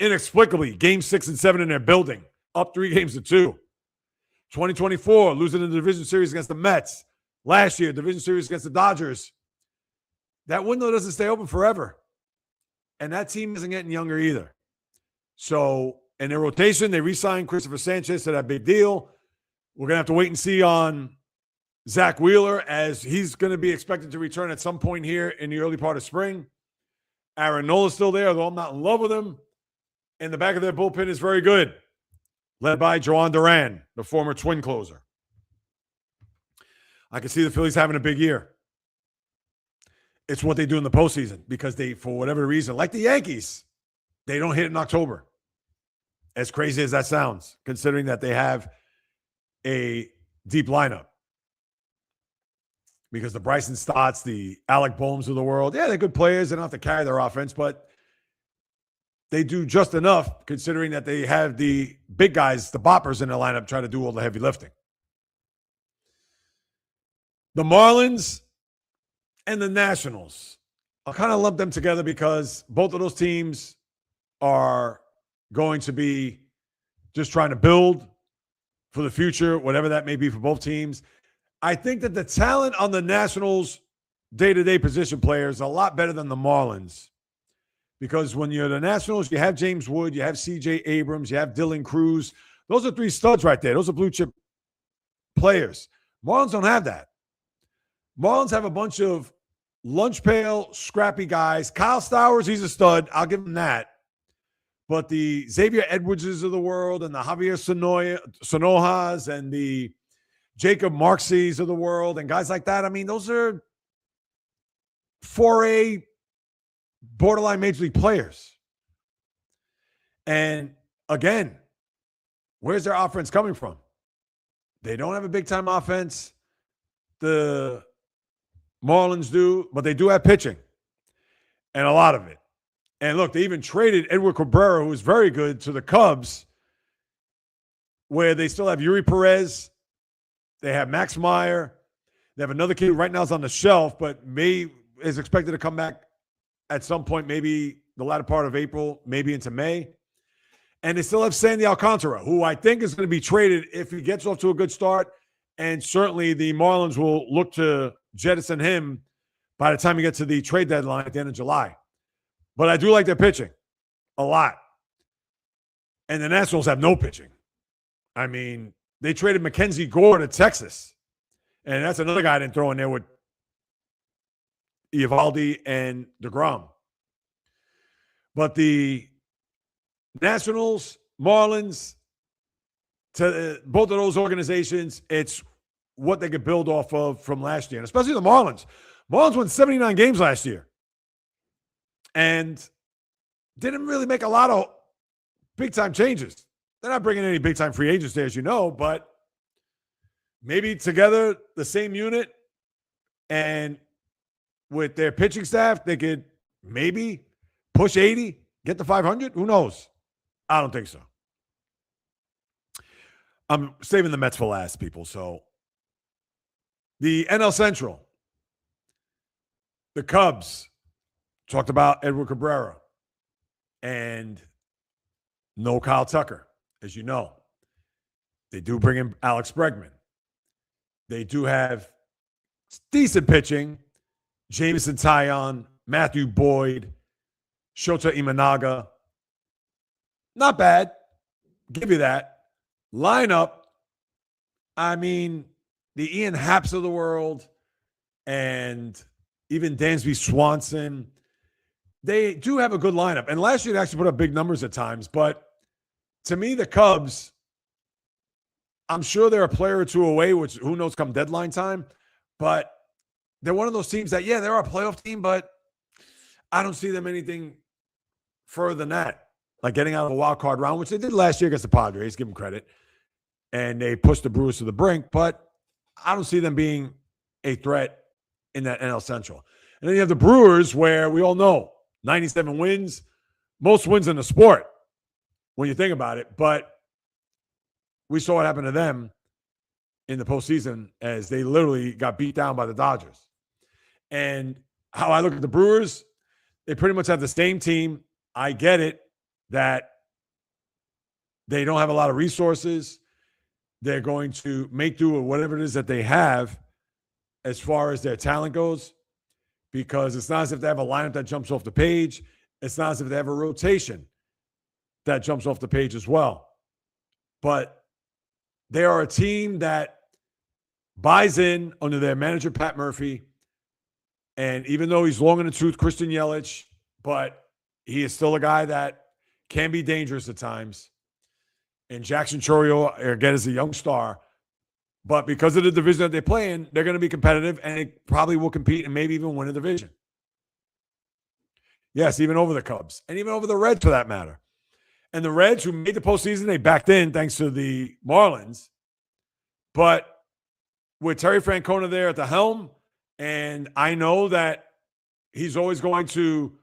inexplicably, game 6 and 7 in their building, up 3-2. 2024, losing in the division series against the Mets. Last year, division series against the Dodgers. That window doesn't stay open forever. And that team isn't getting younger either. So, in their rotation, they re-signed Christopher Sanchez to that big deal. We're going to have to wait and see on Zach Wheeler, as he's going to be expected to return at some point here in the early part of spring. Aaron Nola's still there, though I'm not in love with him. And the back of their bullpen is very good, led by Joan Duran, the former Twin closer. I can see the Phillies having a big year. It's what they do in the postseason because they, for whatever reason, like the Yankees, they don't hit in October. As crazy as that sounds, considering that they have a deep lineup. Because the Bryson Stotts, the Alec Boehms of the world, yeah, they're good players. They don't have to carry their offense, but they do just enough considering that they have the big guys, the boppers in their lineup, try to do all the heavy lifting. The Marlins and the Nationals, I'll kind of lump them together because both of those teams are going to be just trying to build for the future, whatever that may be for both teams. I think that the talent on the Nationals day-to-day position players is a lot better than the Marlins. Because when you're the Nationals, you have James Wood, you have C.J. Abrams, you have Dylan Cruz. Those are 3 studs right there. Those are blue-chip players. Marlins don't have that. Marlins have a bunch of lunch pail, scrappy guys. Kyle Stowers, he's a stud. I'll give him that. But the Xavier Edwardses of the world and the Javier Sonojas and the Jacob Markses of the world and guys like that, I mean, those are 4A borderline major league players. And again, where's their offense coming from? They don't have a big-time offense. The Marlins do, but they do have pitching. And a lot of it. And look, they even traded Edward Cabrera, who is very good, to the Cubs, where they still have Yuri Perez. They have Max Meyer. They have another kid who right now is on the shelf, but is expected to come back at some point, maybe the latter part of April, maybe into May. And they still have Sandy Alcantara, who I think is going to be traded if he gets off to a good start. And certainly the Marlins will look to jettison him by the time we get to the trade deadline at the end of July. But I do like their pitching a lot. And the Nationals have no pitching. I mean, they traded Mackenzie Gore to Texas. And that's another guy I didn't throw in there with Eovaldi and DeGrom. But the Nationals, Marlins, to both of those organizations, it's what they could build off of from last year, and especially the Marlins. Marlins won 79 games last year and didn't really make a lot of big-time changes. They're not bringing any big-time free agents there, as you know, but maybe together, the same unit, and with their pitching staff, they could maybe push 80, get to 500. Who knows? I don't think so. I'm saving the Mets for last, people. So the NL Central, the Cubs, talked about Edward Cabrera and no Kyle Tucker, as you know. They do bring in Alex Bregman. They do have decent pitching. Jameson Taillon, Matthew Boyd, Shota Imanaga. Not bad. Give you that. Lineup, I mean, the Ian Happs of the world and even Dansby Swanson, they do have a good lineup. And last year they actually put up big numbers at times. But to me, the Cubs, I'm sure they're a player or two away, which who knows come deadline time. But they're one of those teams that, yeah, they're a playoff team, but I don't see them anything further than that. Like getting out of a wild card round, which they did last year against the Padres, give them credit. And they pushed the Brewers to the brink, but I don't see them being a threat in that NL Central. And then you have the Brewers, where we all know 97 wins, most wins in the sport when you think about it. But we saw what happened to them in the postseason as they literally got beat down by the Dodgers. And how I look at the Brewers, they pretty much have the same team. I get it that they don't have a lot of resources. They're going to make do with whatever it is that they have as far as their talent goes, because it's not as if they have a lineup that jumps off the page. It's not as if they have a rotation that jumps off the page as well. But they are a team that buys in under their manager, Pat Murphy. And even though he's long in the tooth, Christian Yelich, but he is still a guy that can be dangerous at times. And Jackson Chourio, again, is a young star. But because of the division that they play in, they're going to be competitive, and they probably will compete and maybe even win a division. Yes, even over the Cubs, and even over the Reds for that matter. And the Reds, who made the postseason, they backed in thanks to the Marlins. But with Terry Francona there at the helm, and I know that he's always going to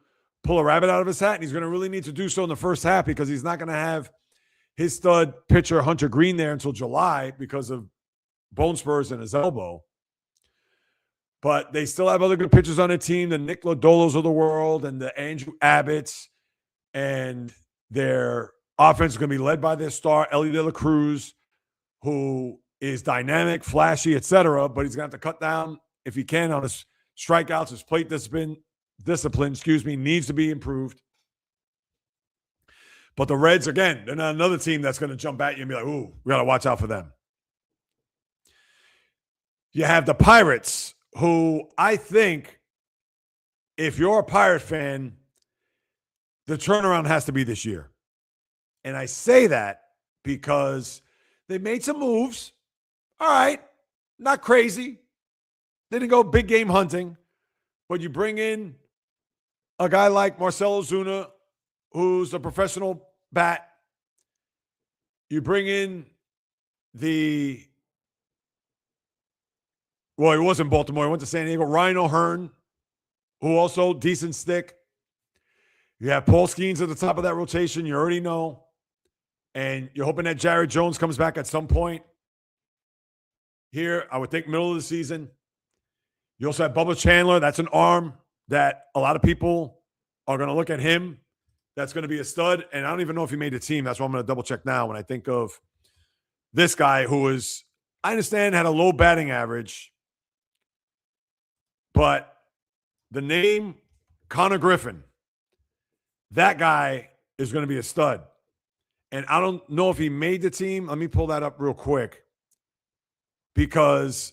pull a rabbit out of his hat, and he's going to really need to do so in the first half because he's not going to have his stud pitcher Hunter Green there until July because of bone spurs in his elbow. But they still have other good pitchers on their team, the Nick Lodolos of the world and the Andrew Abbotts, and their offense is going to be led by their star, Ellie De La Cruz, who is dynamic, flashy, etc., but he's going to have to cut down, if he can, on his strikeouts. His plate discipline, needs to be improved. But the Reds, again, they're not another team that's going to jump at you and be like, ooh, we got to watch out for them. You have the Pirates, who I think, if you're a Pirate fan, the turnaround has to be this year. And I say that because they made some moves. All right, not crazy. They didn't go big game hunting. But you bring in a guy like Marcell Ozuna, who's a professional bat. You bring in he was in Baltimore. He went to San Diego. Ryan O'Hearn, who also decent stick. You have Paul Skeens at the top of that rotation. You already know. And you're hoping that Jared Jones comes back at some point here, I would think middle of the season. You also have Bubba Chandler. That's an arm that a lot of people are going to look at him. That's going to be a stud. And I don't even know if he made the team. That's why I'm going to double check now when I think of this guy who is, I understand, had a low batting average. But the name Connor Griffin, that guy is going to be a stud. And I don't know if he made the team. Let me pull that up real quick. Because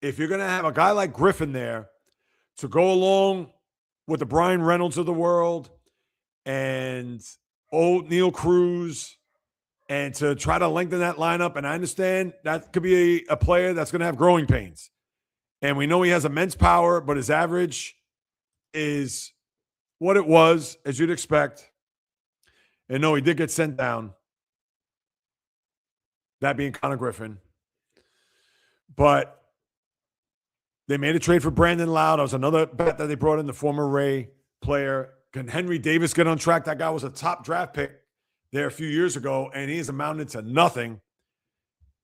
if you're going to have a guy like Griffin there to go along with the Brian Reynolds of the world and old Neil Cruz, and to try to lengthen that lineup, and I understand that could be a player that's going to have growing pains. And we know he has immense power, but his average is what it was, as you'd expect. And no, he did get sent down. That being Connor Griffin. But they made a trade for Brandon Lowe. That was another bet that they brought in, the former Ray player. Can Henry Davis get on track? That guy was a top draft pick there a few years ago, and he's amounted to nothing.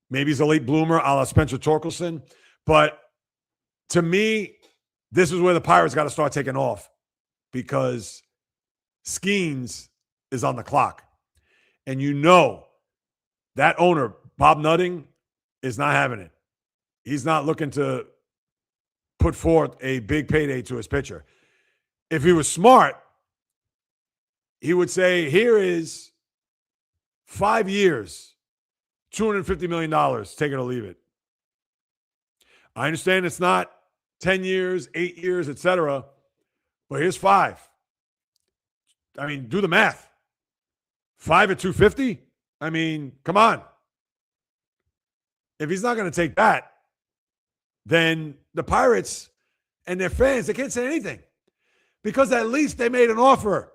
Maybe he's a late bloomer a la Spencer Torkelson. But to me, this is where the Pirates got to start taking off because Skeens is on the clock. And you know that owner, Bob Nutting, is not having it. He's not looking to put forth a big payday to his pitcher. If he was smart, he would say, here is 5 years, $250 million, take it or leave it. I understand it's not 10 years, 8 years, etc., but here's 5. I mean, do the math. 5 at 250? I mean, come on. If he's not going to take that, then the Pirates and their fans, they can't say anything because at least they made an offer.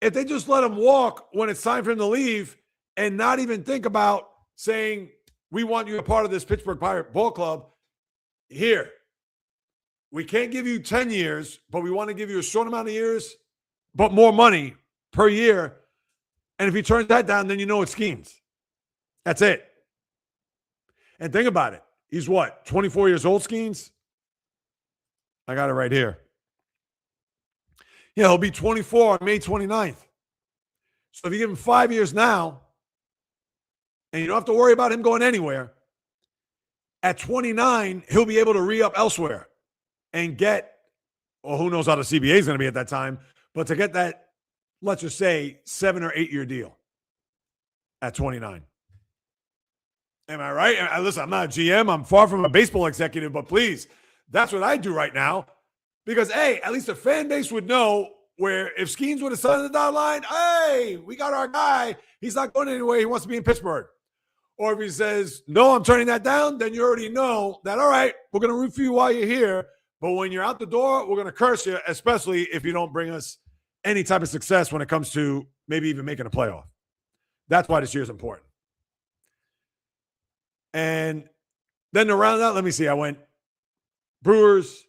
If they just let him walk when it's time for him to leave and not even think about saying, we want you a part of this Pittsburgh Pirate ball club, here, we can't give you 10 years, but we want to give you a short amount of years, but more money per year. And if he turns that down, then you know it's Skeens. That's it. And think about it. He's what, 24 years old, Skeens? I got it right here. Yeah, he'll be 24 on May 29th. So if you give him 5 years now, and you don't have to worry about him going anywhere, at 29, he'll be able to re-up elsewhere and get, well, who knows how the CBA is going to be at that time, but to get that, let's just say, 7 or 8 year deal at 29. Am I right? Listen, I'm not a GM. I'm far from a baseball executive, but please, that's what I do right now. Because, hey, at least the fan base would know where if Skeens would have signed the dotted line, hey, we got our guy. He's not going anywhere. He wants to be in Pittsburgh. Or if he says, no, I'm turning that down, then you already know that, all right, we're going to root for you while you're here. But when you're out the door, we're going to curse you, especially if you don't bring us any type of success when it comes to maybe even making a playoff. That's why this year is important. And then to round out, let me see. I went Brewers,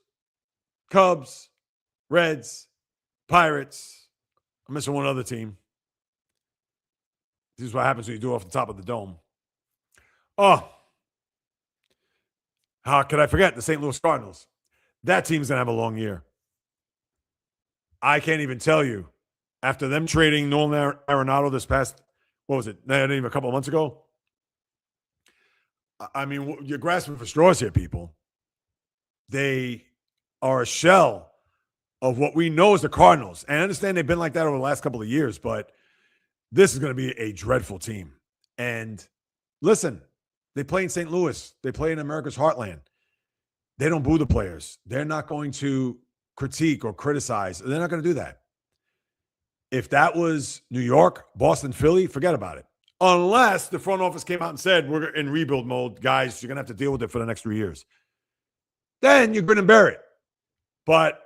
Cubs, Reds, Pirates. I'm missing one other team. This is what happens when you do it off the top of the dome. Oh, how could I forget the St. Louis Cardinals? That team's going to have a long year. I can't even tell you. After them trading Nolan Arenado this past, what was it, not even a couple of months ago? I mean, you're grasping for straws here, people. They are a shell of what we know as the Cardinals. And I understand they've been like that over the last couple of years, but this is going to be a dreadful team. And listen, they play in St. Louis. They play in America's heartland. They don't boo the players. They're not going to critique or criticize. They're not going to do that. If that was New York, Boston, Philly, forget about it. Unless the front office came out and said, we're in rebuild mode, guys, you're going to have to deal with it for the next 3 years. Then you're going to bear it. But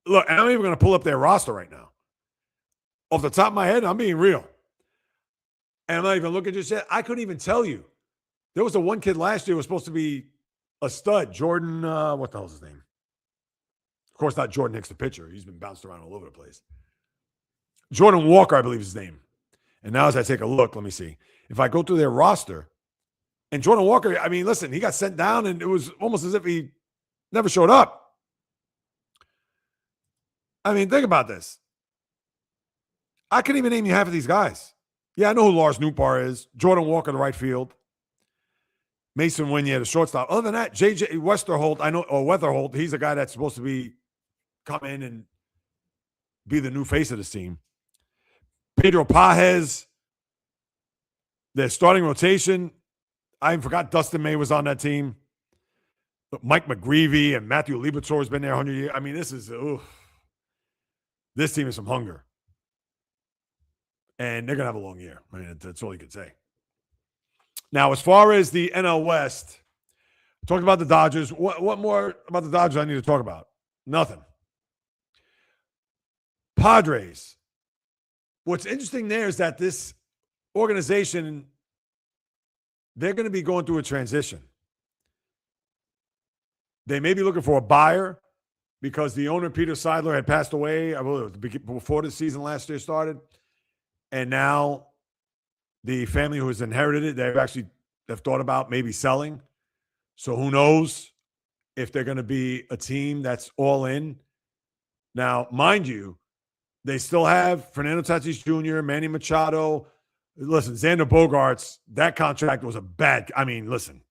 look, I'm not even going to pull up their roster right now. Off the top of my head, I'm being real. And I'm not even looking just yet. I couldn't even tell you. There was the one kid last year who was supposed to be a stud. Jordan, what the hell's his name? Of course, not Jordan Hicks, the pitcher. He's been bounced around all over the place. Jordan Walker, I believe is his name. And now as I take a look, let me see. If I go through their roster, and Jordan Walker, I mean, listen, he got sent down, and it was almost as if he never showed up. I mean, think about this. I couldn't even name you half of these guys. Yeah, I know who Lars Nootbaar is. Jordan Walker, the right field. Mason Wynja, the shortstop. Other than that, J.J. Westerholt, I know, or Weatherholt, he's a guy that's supposed to come in and be the new face of this team. Pedro Pajes, their starting rotation. I forgot Dustin May was on that team. But Mike McGreevy and Matthew Liberatore has been there 100 years. I mean, this team is some hunger. And they're going to have a long year. I mean, that's all you can say. Now, as far as the NL West, talking about the Dodgers, what more about the Dodgers I need to talk about? Nothing. Padres. What's interesting there is that this organization, they're going to be going through a transition. They may be looking for a buyer. because the owner, Peter Seidler, had passed away, I believe, before the season last year started. And now the family who has inherited it, they've thought about maybe selling. So who knows if they're going to be a team that's all in. Now, mind you, they still have Fernando Tatis Jr., Manny Machado. Listen, Xander Bogaerts, that contract was a bad. I mean, listen,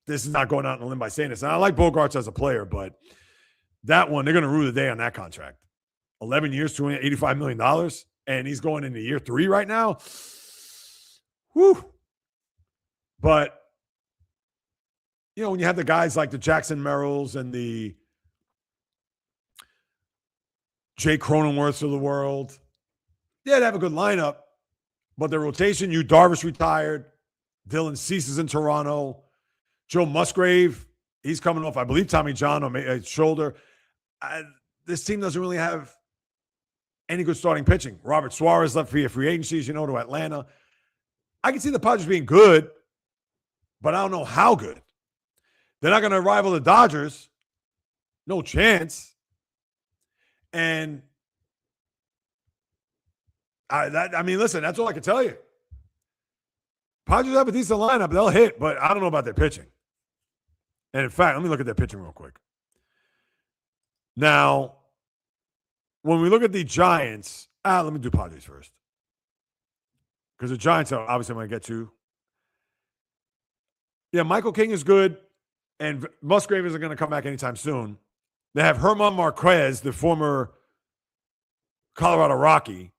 this is not going out on a limb by saying this. And I like Bogaerts as a player, but that one, they're going to rue the day on that contract. 11 years, $285 million, and he's going into year 3 right now. Whew. But, you know, when you have the guys like the Jackson Merrills and the Jay Cronenworths of the world, yeah, they have a good lineup. But the rotation, Yu Darvish retired. Dylan Cease is in Toronto. Joe Musgrave, he's coming off, I believe, Tommy John on his shoulder. This team doesn't really have any good starting pitching. Robert Suarez left via free agency, as you know, to Atlanta. I can see the Padres being good, but I don't know how good. They're not going to rival the Dodgers. No chance. And I mean, listen, that's all I can tell you. Padres have a decent lineup. They'll hit, but I don't know about their pitching. And in fact, let me look at their pitching real quick. Now, when we look at the Giants, let me do Padres first. Because the Giants are obviously I'm going to get to. Yeah, Michael King is good, and Musgrave isn't going to come back anytime soon. They have Herman Marquez, the former Colorado Rocky.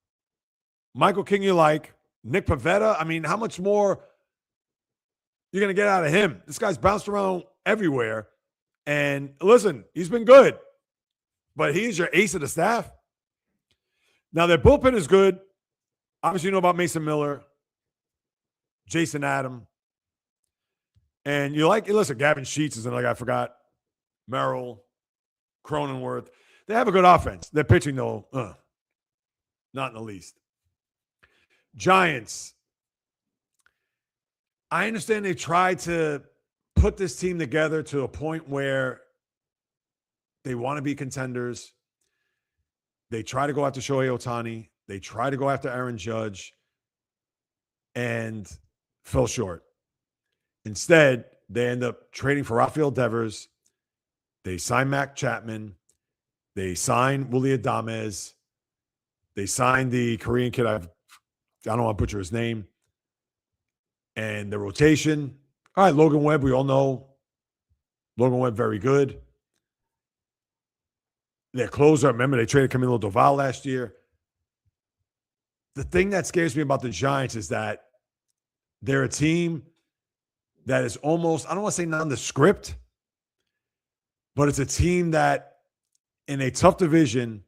Michael King you like. Nick Pivetta, I mean, how much more you're going to get out of him? This guy's bounced around everywhere. And listen, he's been good. But he's your ace of the staff. Now, their bullpen is good. Obviously, you know about Mason Miller, Jason Adam. And you like, listen, Gavin Sheets is another guy I forgot. Merrill, Cronenworth. They have a good offense. Their pitching, though, not in the least. Giants. I understand they tried to put this team together to a point where they want to be contenders. They try to go after Shohei Ohtani. They try to go after Aaron Judge and fell short. Instead, they end up trading for Rafael Devers. They sign Mac Chapman. They sign Willie Adames. They signed the Korean kid. I don't want to butcher his name. And the rotation. All right, Logan Webb, we all know. Logan Webb, very good. Their closer, remember, they traded Camilo Doval last year. The thing that scares me about the Giants is that they're a team that is almost, I don't want to say nondescript, but it's a team that in a tough division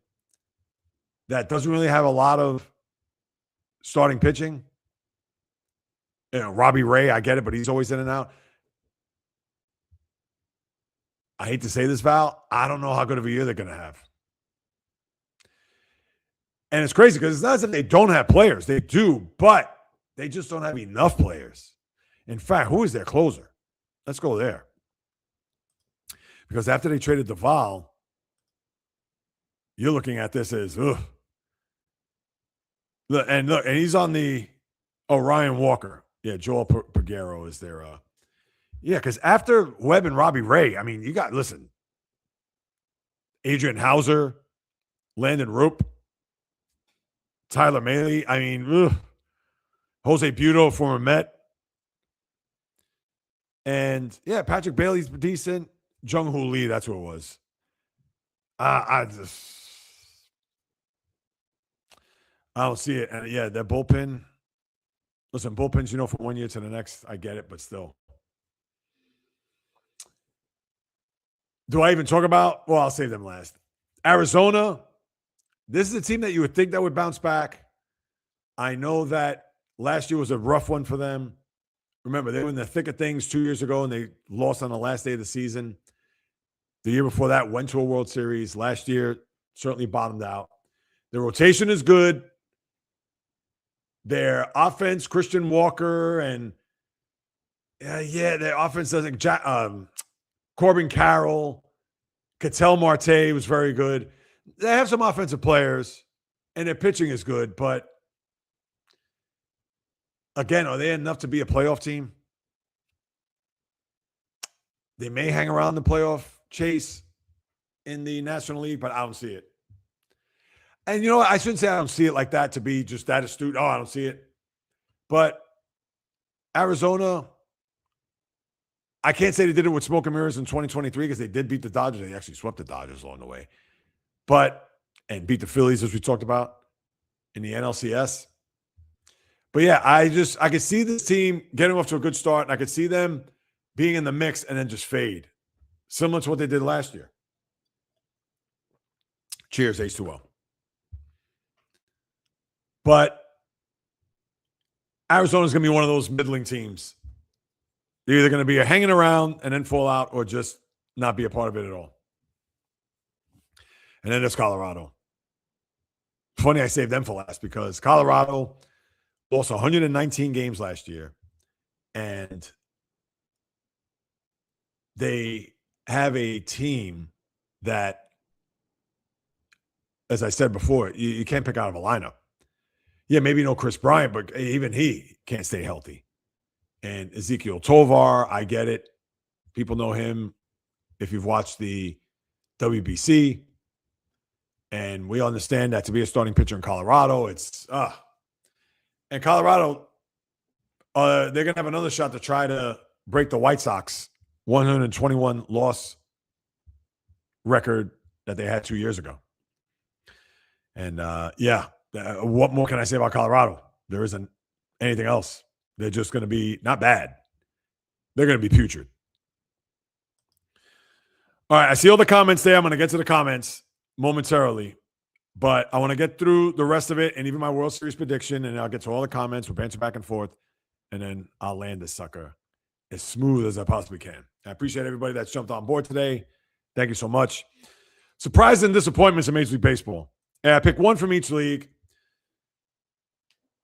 that doesn't really have a lot of starting pitching. You know, Robbie Ray, I get it, but he's always in and out. I hate to say this, Val. I don't know how good of a year they're going to have. And it's crazy because it's not as if they don't have players. They do, but they just don't have enough players. In fact, who is their closer? Let's go there. Because after they traded Duvall, you're looking at this as, ugh. Look, and he's on the Ryan Walker. Yeah, Joel Peguero is their yeah, because after Webb and Robbie Ray, I mean, you got, listen, Adrian Hauser, Landon Roop, Tyler Mahle. I mean, Jose Buto, former Met. And, yeah, Patrick Bailey's decent. Jung-Hoo Lee, that's who it was. I don't see it. And, yeah, that bullpen. Listen, bullpens, you know, from one year to the next, I get it, but still. Do I even talk about? Well, I'll save them last. Arizona, this is a team that you would think that would bounce back. I know that last year was a rough one for them. Remember, they were in the thick of things 2 years ago, and they lost on the last day of the season. The year before that, went to a World Series. Last year, certainly bottomed out. The rotation is good. Their offense, Christian Walker, and their offense doesn't. Corbin Carroll, Ketel Marte was very good. They have some offensive players, and their pitching is good. But again, are they enough to be a playoff team? They may hang around the playoff chase in the National League, but I don't see it. And you know what? I shouldn't say I don't see it like that to be just that astute. Oh, I don't see it. But Arizona, I can't say they did it with smoke and mirrors in 2023 because they did beat the Dodgers. They actually swept the Dodgers along the way. And beat the Phillies, as we talked about, in the NLCS. But yeah, I could see this team getting off to a good start, and I could see them being in the mix and then just fade, similar to what they did last year. Cheers, H2O. But Arizona's going to be one of those middling teams. They're either going to be hanging around and then fall out or just not be a part of it at all. And then there's Colorado. Funny I saved them for last because Colorado lost 119 games last year. And they have a team that, as I said before, you can't pick out of a lineup. Yeah, maybe no Chris Bryant, but even he can't stay healthy. And Ezekiel Tovar, I get it. People know him if you've watched the WBC. And we understand that to be a starting pitcher in Colorado, it's and Colorado, they're going to have another shot to try to break the White Sox 121 loss record that they had 2 years ago. And what more can I say about Colorado? There isn't anything else. They're just going to be not bad. They're going to be putrid. All right, I see all the comments there. I'm going to get to the comments momentarily, but I want to get through the rest of it and even my World Series prediction, and I'll get to all the comments. We'll banter back and forth, and then I'll land this sucker as smooth as I possibly can. I appreciate everybody that's jumped on board today. Thank you so much. Surprises and disappointments in Major League Baseball. And I pick one from each league.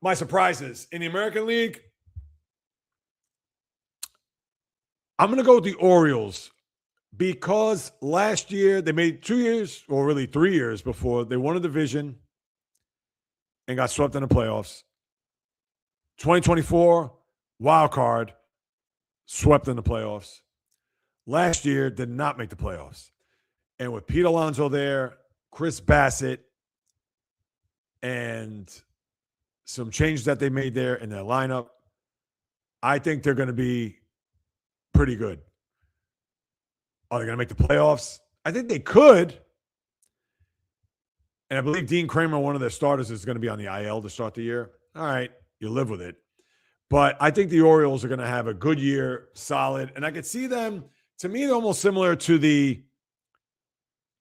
My surprises. In the American League, I'm going to go with the Orioles because last year they made 2 years, or really 3 years before, they won a division and got swept in the playoffs. 2024, wild card, swept in the playoffs. Last year, did not make the playoffs. And with Pete Alonso there, Chris Bassett, and some changes that they made there in their lineup, I think they're going to be pretty good. Are they going to make the playoffs? I think they could. And I believe Dean Kramer, one of their starters, is going to be on the IL to start the year. All right, you live with it. But I think the Orioles are going to have a good year, solid. And I could see them, to me, they're almost similar to the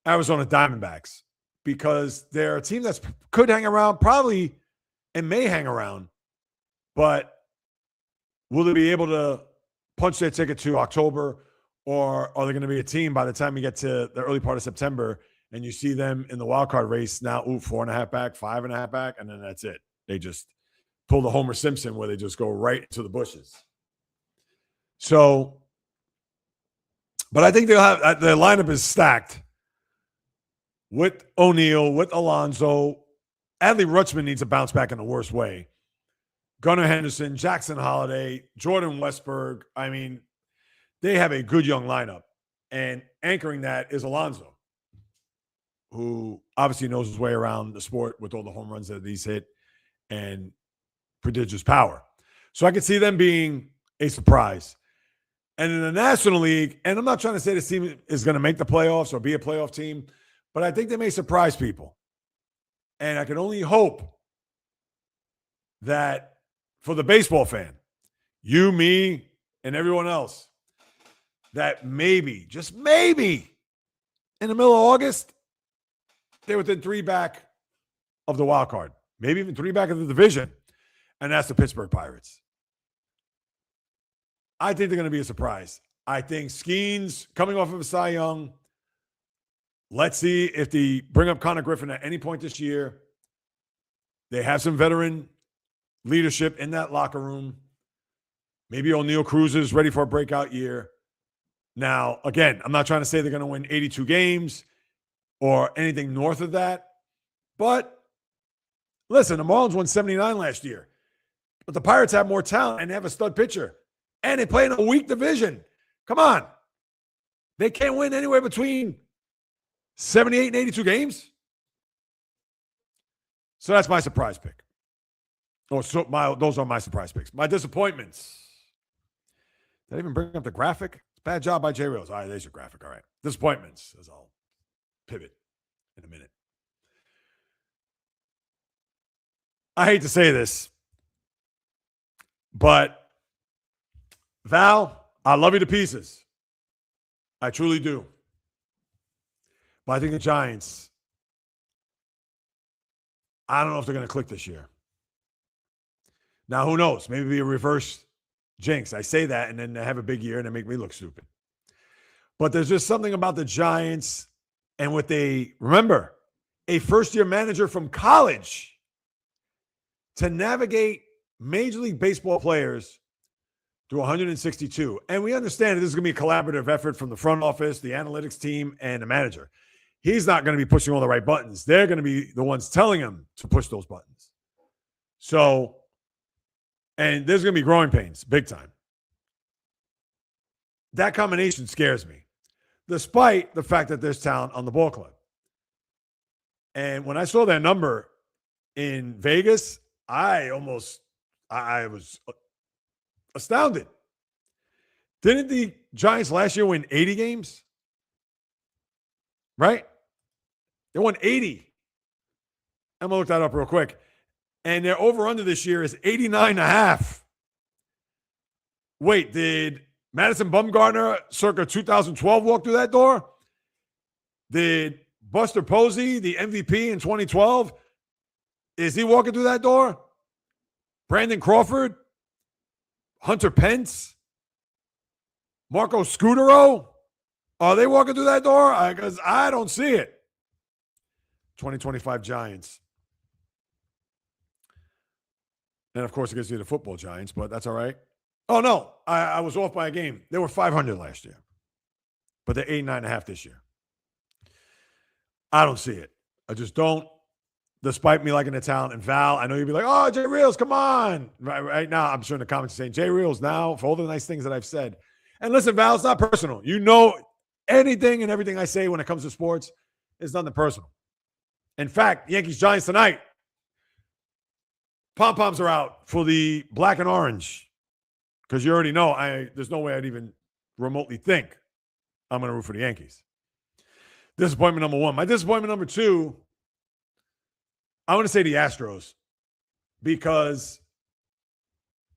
Arizona Diamondbacks because they're a team that could hang around, probably, and may hang around. But will they be able to punch their ticket to October, or are they going to be a team by the time you get to the early part of September and you see them in the wild card race now, 4.5 back, 5.5 back, and then that's it. They just pull the Homer Simpson where they just go right into the bushes. So, but I think they'll have their lineup is stacked with O'Neill, with Alonso. Adley Rutschman needs to bounce back in the worst way. Gunnar Henderson, Jackson Holliday, Jordan Westberg. I mean, they have a good young lineup. And anchoring that is Alonso, who obviously knows his way around the sport with all the home runs that he's hit and prodigious power. So I could see them being a surprise. And in the National League, and I'm not trying to say this team is going to make the playoffs or be a playoff team, but I think they may surprise people. And I can only hope that for the baseball fan, you, me, and everyone else, that maybe, just maybe, in the middle of August, they're within 3 back of the wild card, maybe even 3 back of the division, and that's the Pittsburgh Pirates. I think they're going to be a surprise. I think Skeens, coming off of a Cy Young, let's see if they bring up Connor Griffin at any point this year. They have some veteran leadership in that locker room. Maybe O'Neill Cruz is ready for a breakout year. Now, again, I'm not trying to say they're going to win 82 games or anything north of that. But listen, the Marlins won 79 last year. But the Pirates have more talent and they have a stud pitcher. And they play in a weak division. Come on. They can't win anywhere between 78 and 82 games. So that's my surprise pick. Those are my surprise picks. My disappointments. Did I even bring up the graphic? Bad job by Jay Reels. All right, there's your graphic. All right. Disappointments, as I'll pivot in a minute. I hate to say this, but Val, I love you to pieces. I truly do. But I think the Giants, I don't know if they're going to click this year. Now, who knows? Maybe be a reverse jinx. I say that, and then they have a big year, and they make me look stupid. But there's just something about the Giants and what they, remember, a first-year manager from college to navigate Major League Baseball players through 162. And we understand that this is going to be a collaborative effort from the front office, the analytics team, and the manager. He's not going to be pushing all the right buttons. They're going to be the ones telling him to push those buttons. So, and there's going to be growing pains, big time. That combination scares me, despite the fact that there's talent on the ball club. And when I saw that number in Vegas, I was astounded. Didn't the Giants last year win 80 games? Right? They won 80. I'm going to look that up real quick. And their over-under this year is 89.5. Wait, did Madison Bumgarner circa 2012 walk through that door? Did Buster Posey, the MVP in 2012, is he walking through that door? Brandon Crawford? Hunter Pence? Marco Scudero? Are they walking through that door? Because I don't see it. 2025 Giants. And, of course, it gives you the football Giants, but that's all right. Oh, no. I was off by a game. They were 500 last year. But they're 89.5 this year. I don't see it. I just don't. Despite me liking the talent. And Val, I know you'd be like, oh, Jay Reels, come on. Right now, I'm sure in the comments you're saying, Jay Reels now, for all the nice things that I've said. And listen, Val, it's not personal. You know anything and everything I say when it comes to sports is nothing personal. In fact, Yankees-Giants tonight, pom-poms are out for the black and orange because you already know there's no way I'd even remotely think I'm going to root for the Yankees. Disappointment number one. My disappointment number two, I want to say the Astros because,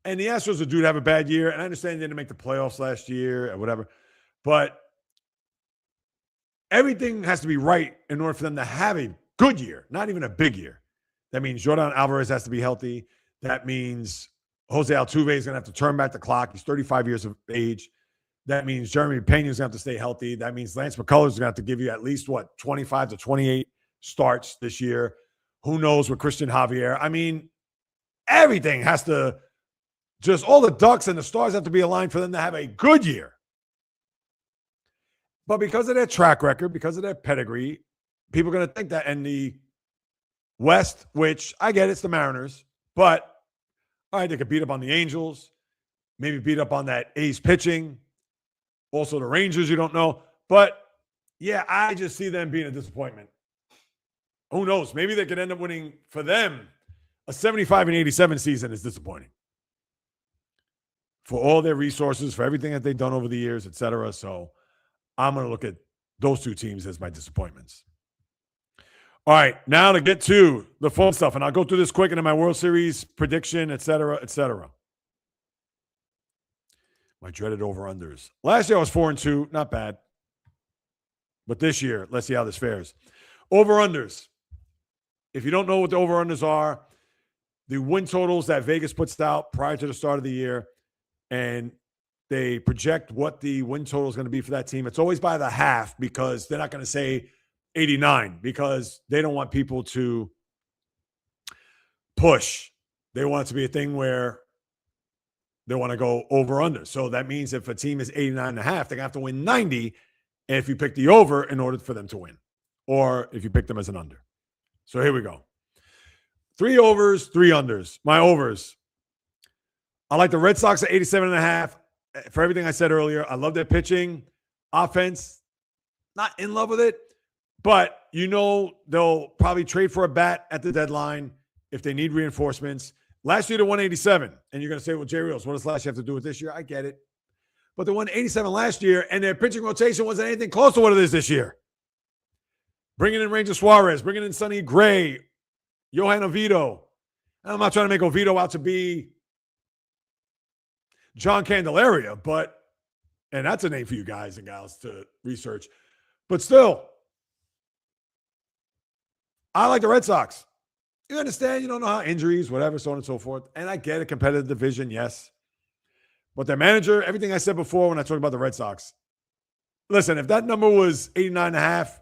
and the Astros are due to have a bad year, and I understand they didn't make the playoffs last year or whatever, but everything has to be right in order for them to have a good year, not even a big year. That means Jordan Alvarez has to be healthy. That means Jose Altuve is going to have to turn back the clock. He's 35 years of age. That means Jeremy Pena is going to have to stay healthy. That means Lance McCullers is going to have to give you at least, 25 to 28 starts this year. Who knows with Christian Javier? I mean, everything has to just, all the ducks and the stars have to be aligned for them to have a good year. But because of their track record, because of their pedigree, people are going to think that. And the West, which I get, it's the Mariners, but all right, they could beat up on the Angels, maybe beat up on that A's pitching. Also the Rangers, you don't know. But yeah, I just see them being a disappointment. Who knows? Maybe they could end up winning, for them, a 75 and 87 season is disappointing. For all their resources, for everything that they've done over the years, et cetera. So I'm going to look at those two teams as my disappointments. All right, now to get to the fun stuff, and I'll go through this quick into my World Series prediction, et cetera, et cetera. My dreaded over-unders. Last year I was 4-2, not bad. But this year, let's see how this fares. Over-unders. If you don't know what the over-unders are, the win totals that Vegas puts out prior to the start of the year, and they project what the win total is going to be for that team. It's always by the half because they're not going to say 89 because they don't want people to push. They want it to be a thing where they want to go over under. So that means if a team is 89.5, they're going to have to win 90 if you pick the over in order for them to win, or if you pick them as an under. So here we go. 3 overs, 3 unders. My overs. I like the Red Sox at 87.5. For everything I said earlier, I love their pitching. Offense, not in love with it, but they'll probably trade for a bat at the deadline if they need reinforcements. Last year, they won 87. And you're going to say, well, Jay Reels, what does last year have to do with this year? I get it. But they won 87 last year, and their pitching rotation wasn't anything close to what it is this year. Bringing in Ranger Suarez, bringing in Sonny Gray, Johan Oviedo. I'm not trying to make Oviedo out to be John Candelaria, and that's a name for you guys and gals to research. But still, I like the Red Sox. You understand, you don't know how injuries, whatever, so on and so forth. And I get a competitive division, yes. But their manager, everything I said before when I talked about the Red Sox. Listen, if that number was 89.5,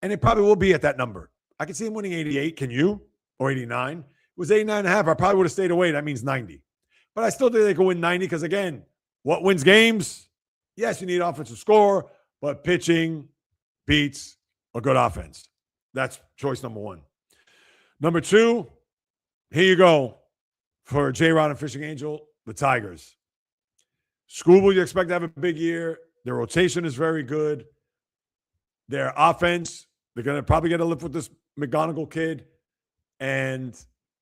and it probably will be at that number. I can see him winning 88. Can you? Or 89. It was 89.5. I probably would have stayed away. That means 90. But I still think they could win 90 because, again, what wins games? Yes, you need offensive score, but pitching beats a good offense. That's choice number 1. Number 2, here you go for J-Rod and Fishing Angel, the Tigers. Scooble, you expect to have a big year. Their rotation is very good. Their offense, they're going to probably get a lift with this McGonigal kid. And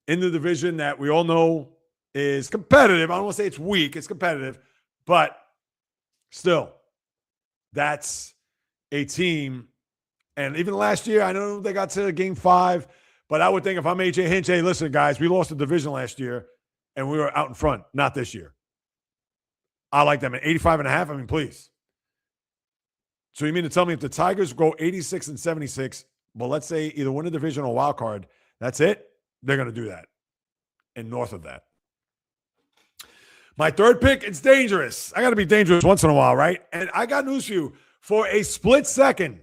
in the division that we all know is competitive. I don't want to say it's weak. It's competitive. But still, that's a team. And even last year, I know they got to game 5. But I would think if I'm AJ Hinch, hey, listen, guys, we lost the division last year, and we were out in front. Not this year. I like them at 85.5. I mean, please. So you mean to tell me if the Tigers go 86 and 76, well, let's say either win a division or wild card, that's it? They're going to do that. And north of that. My third pick, it's dangerous. I got to be dangerous once in a while, right? And I got news for you. For a split second,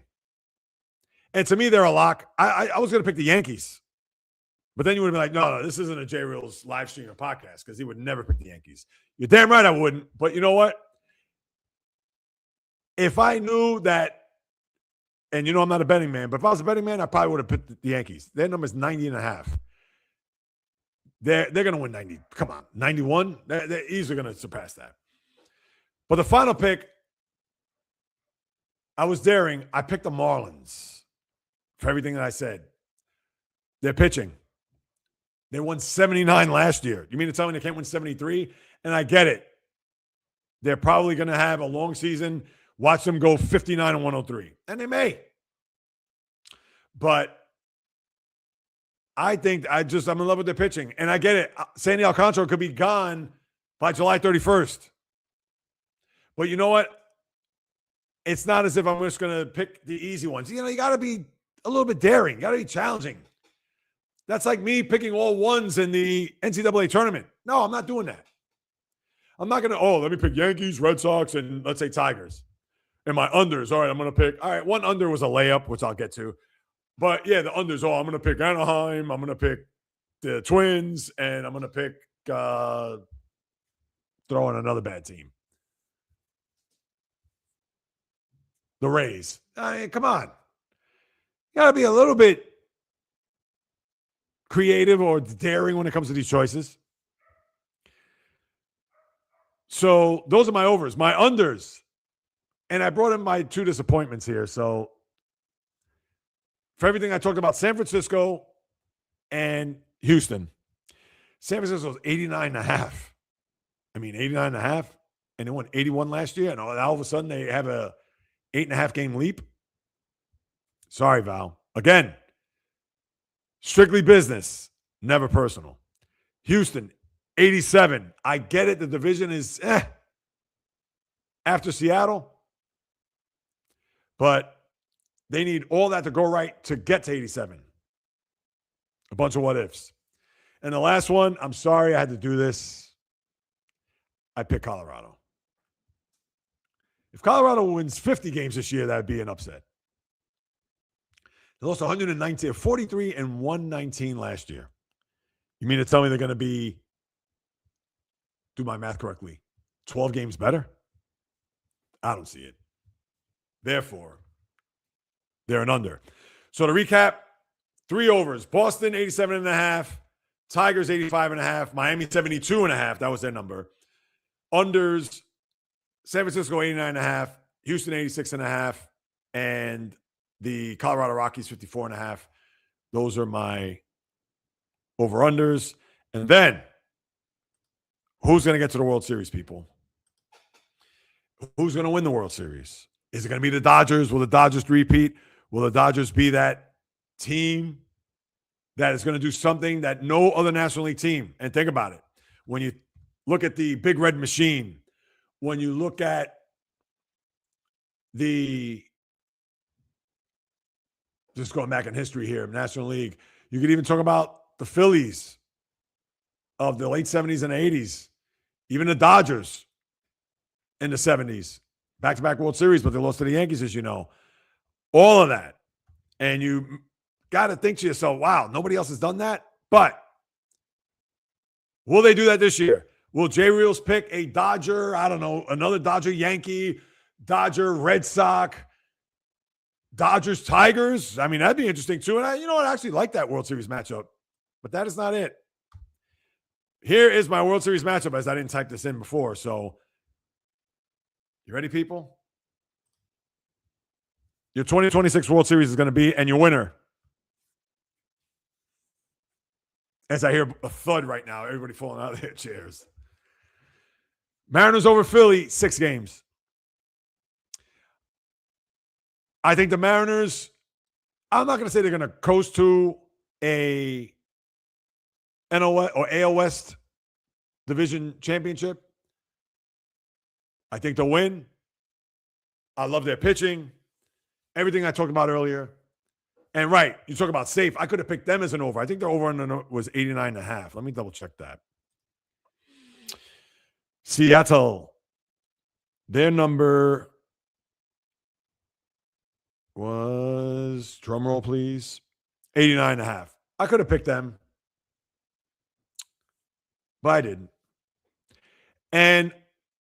and to me, they're a lock. I was going to pick the Yankees. But then you would have been like, no, this isn't a J Reels live stream or podcast because he would never pick the Yankees. You're damn right I wouldn't. But you know what? If I knew that, and I'm not a betting man, but if I was a betting man, I probably would have picked the Yankees. Their number is 90.5. They're going to win 90. Come on, 91? They're easily going to surpass that. But the final pick, I was daring. I picked the Marlins for everything that I said. They're pitching. They won 79 last year. You mean to tell me they can't win 73? And I get it. They're probably going to have a long season. Watch them go 59 and 103. And they may. But I think I'm in love with their pitching. And I get it. Sandy Alcantara could be gone by July 31st. But you know what? It's not as if I'm just going to pick the easy ones. You got to be a little bit daring. You got to be challenging. That's like me picking all ones in the NCAA tournament. No, I'm not doing that. I'm not going to, let me pick Yankees, Red Sox, and let's say Tigers. And my unders, all right, I'm going to pick, all right, one under was a layup, which I'll get to. But, yeah, the unders, I'm going to pick Anaheim, I'm going to pick the Twins, and I'm going to pick, throw in another bad team. The Rays. I mean, come on. You got to be a little bit creative or daring when it comes to these choices. So those are my overs. My unders. And I brought in my 2 disappointments here. So for everything I talked about, San Francisco and Houston. San Francisco was 89.5. I mean, 89.5. And they won 81 last year. And all of a sudden they have a 8.5 game leap. Sorry, Val. Again, strictly business, never personal. Houston, 87. I get it. The division is after Seattle. But they need all that to go right to get to 87. A bunch of what ifs. And the last one, I'm sorry I had to do this. I picked Colorado. If Colorado wins 50 games this year, that would be an upset. They lost 119, 43 and 119 last year. You mean to tell me they're going to be do my math correctly, 12 games better? I don't see it. Therefore, they're an under. So to recap, 3 overs. Boston, 87.5. Tigers, 85.5. Miami, 72.5. That was their number. Unders, San Francisco, 89.5. Houston, 86.5. And the Colorado Rockies, 54.5. Those are my over-unders. And then, who's going to get to the World Series, people? Who's going to win the World Series? Is it going to be the Dodgers? Will the Dodgers three-peat? Will the Dodgers be that team that is going to do something that no other National League team? And think about it. When you look at the Big Red Machine, when you look at the, just going back in history here, National League, you could even talk about the Phillies of the late 70s and 80s, even the Dodgers in the 70s, back-to-back World Series, but they lost to the Yankees, as you know. All of that. And you got to think to yourself, wow, nobody else has done that? But will they do that this year? Will Jay Reels pick a Dodger, I don't know, another Dodger Yankee, Dodger Red Sox, Dodgers Tigers? I mean, that'd be interesting too. And I actually like that World Series matchup. But that is not it. Here is my World Series matchup, as I didn't type this in before. So, you ready, people? Your 2026 World Series is going to be, and your winner, as I hear a thud right now, everybody falling out of their chairs. Mariners over Philly, 6 games. I think the Mariners, I'm not going to say they're going to coast to a NL or AL West division championship. I think they'll win. I love their pitching. Everything I talked about earlier. And right, you talk about safe. I could have picked them as an over. I think their over was 89.5. Let me double check that. Seattle, their number was, drum roll please, 89.5. I could have picked them, but I didn't. And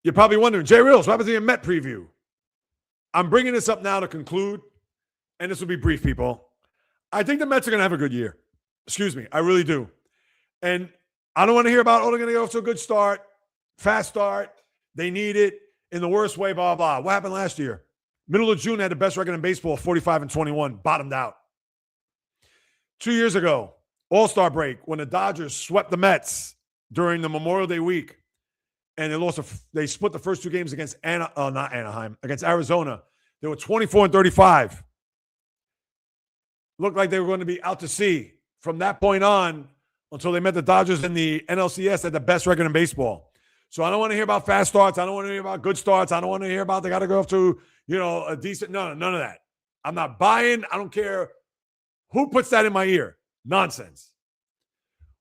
you're probably wondering, Jay Reels, what happens to your Met preview? I'm bringing this up now to conclude, and this will be brief, people. I think the Mets are going to have a good year. Excuse me. I really do. And I don't want to hear about, they're going to get off to a good start, fast start. They need it in the worst way, blah, blah. What happened last year? Middle of June, they had the best record in baseball, 45-21, bottomed out. 2 years ago, All-Star break, when the Dodgers swept the Mets during the Memorial Day week, and they split the first 2 games against against Arizona. They were 24-35. Looked like they were going to be out to sea from that point on until they met the Dodgers in the NLCS at the best record in baseball. So I don't want to hear about fast starts. I don't want to hear about good starts. I don't want to hear about they got to go off to, a decent, none of that. I'm not buying. I don't care who puts that in my ear. Nonsense.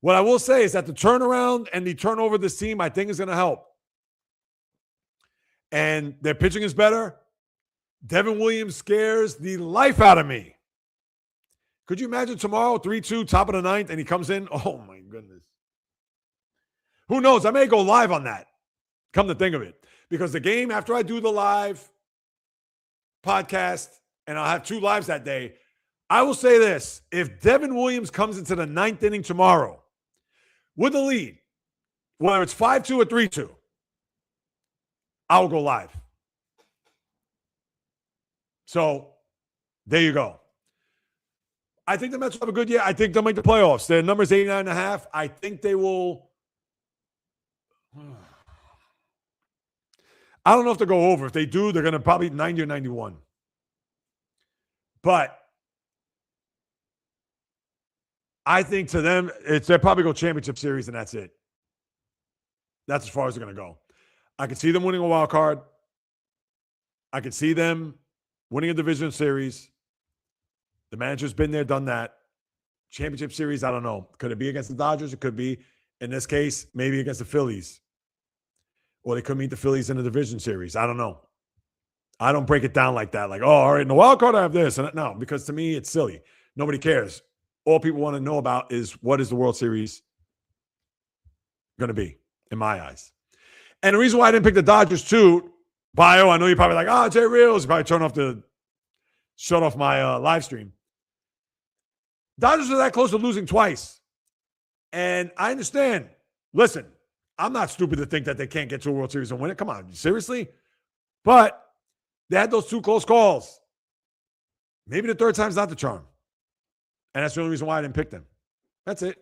What I will say is that the turnaround and the turnover of this team, I think, is going to help. And their pitching is better. Devin Williams scares the life out of me. Could you imagine tomorrow, 3-2, top of the 9th, and he comes in? Oh, my goodness. Who knows? I may go live on that, come to think of it. Because the game, after I do the live podcast, and I'll have 2 lives that day, I will say this. If Devin Williams comes into the 9th inning tomorrow with a lead, whether it's 5-2 or 3-2, I will go live. So, there you go. I think the Mets will have a good year. I think they'll make the playoffs. Their number's 89.5. I think they will. I don't know if they'll go over. If they do, they're going to probably 90 or 91. But I think to them, they'll probably go championship series, and that's it. That's as far as they're going to go. I could see them winning a wild card. I could see them winning a division series. The manager's been there, done that. Championship series, I don't know. Could it be against the Dodgers? It could be, in this case, maybe against the Phillies. Or they could meet the Phillies in the division series. I don't know. I don't break it down like that. Like, oh, all right, in the wild card, I have this. And no, because to me, it's silly. Nobody cares. All people want to know about is what is the World Series going to be, in my eyes. And the reason why I didn't pick the Dodgers too, Bio, I know you're probably like, oh, Jay Reels. You probably shut off my live stream. Dodgers are that close to losing twice. And I understand. Listen, I'm not stupid to think that they can't get to a World Series and win it. Come on, seriously? But they had those 2 close calls. Maybe the third time's not the charm. And that's the only reason why I didn't pick them. That's it.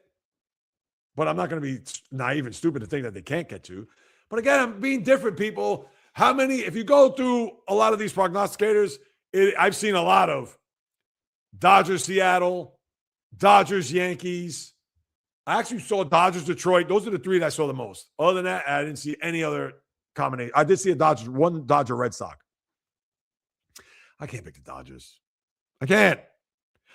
But I'm not going to be naive and stupid to think that they can't get to. But again, I'm being different, people. How many, if you go through a lot of these prognosticators, I've seen a lot of Dodgers, Seattle, Dodgers, Yankees. I actually saw Dodgers, Detroit. Those are the 3 that I saw the most. Other than that, I didn't see any other combination. I did see one Dodger Red Sox. I can't pick the Dodgers. I can't.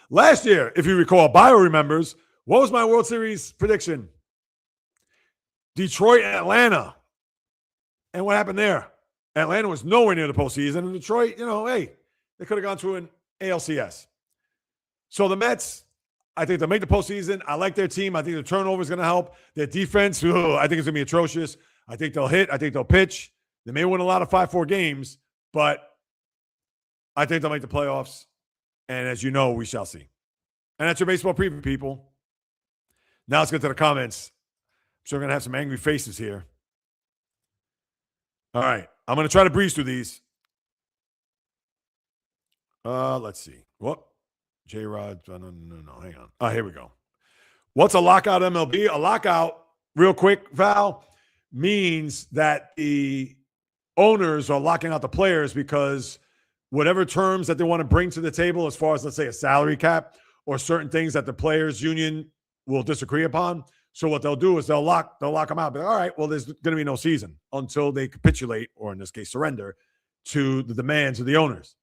Last year, if you recall, Bio remembers, what was my World Series prediction? Detroit and Atlanta. And what happened there? Atlanta was nowhere near the postseason. And Detroit, hey, they could have gone to an ALCS. So the Mets, I think they'll make the postseason. I like their team. I think the turnover is going to help. Their defense, I think it's going to be atrocious. I think they'll hit. I think they'll pitch. They may win a lot of 5-4 games, but I think they'll make the playoffs. And as you know, we shall see. And that's your baseball preview, people. Now let's get to the comments. I'm sure we're going to have some angry faces here. All right. I'm going to try to breeze through these. Let's see. What? J-Rod. No, hang on. Oh, here we go. What's a lockout MLB? A lockout, real quick, Val, means that the owners are locking out the players because whatever terms that they want to bring to the table as far as, let's say, a salary cap or certain things that the players union will disagree upon. So what they'll do is they'll lock them out. But all right, well, there's going to be no season until they capitulate, or in this case, surrender to the demands of the owners.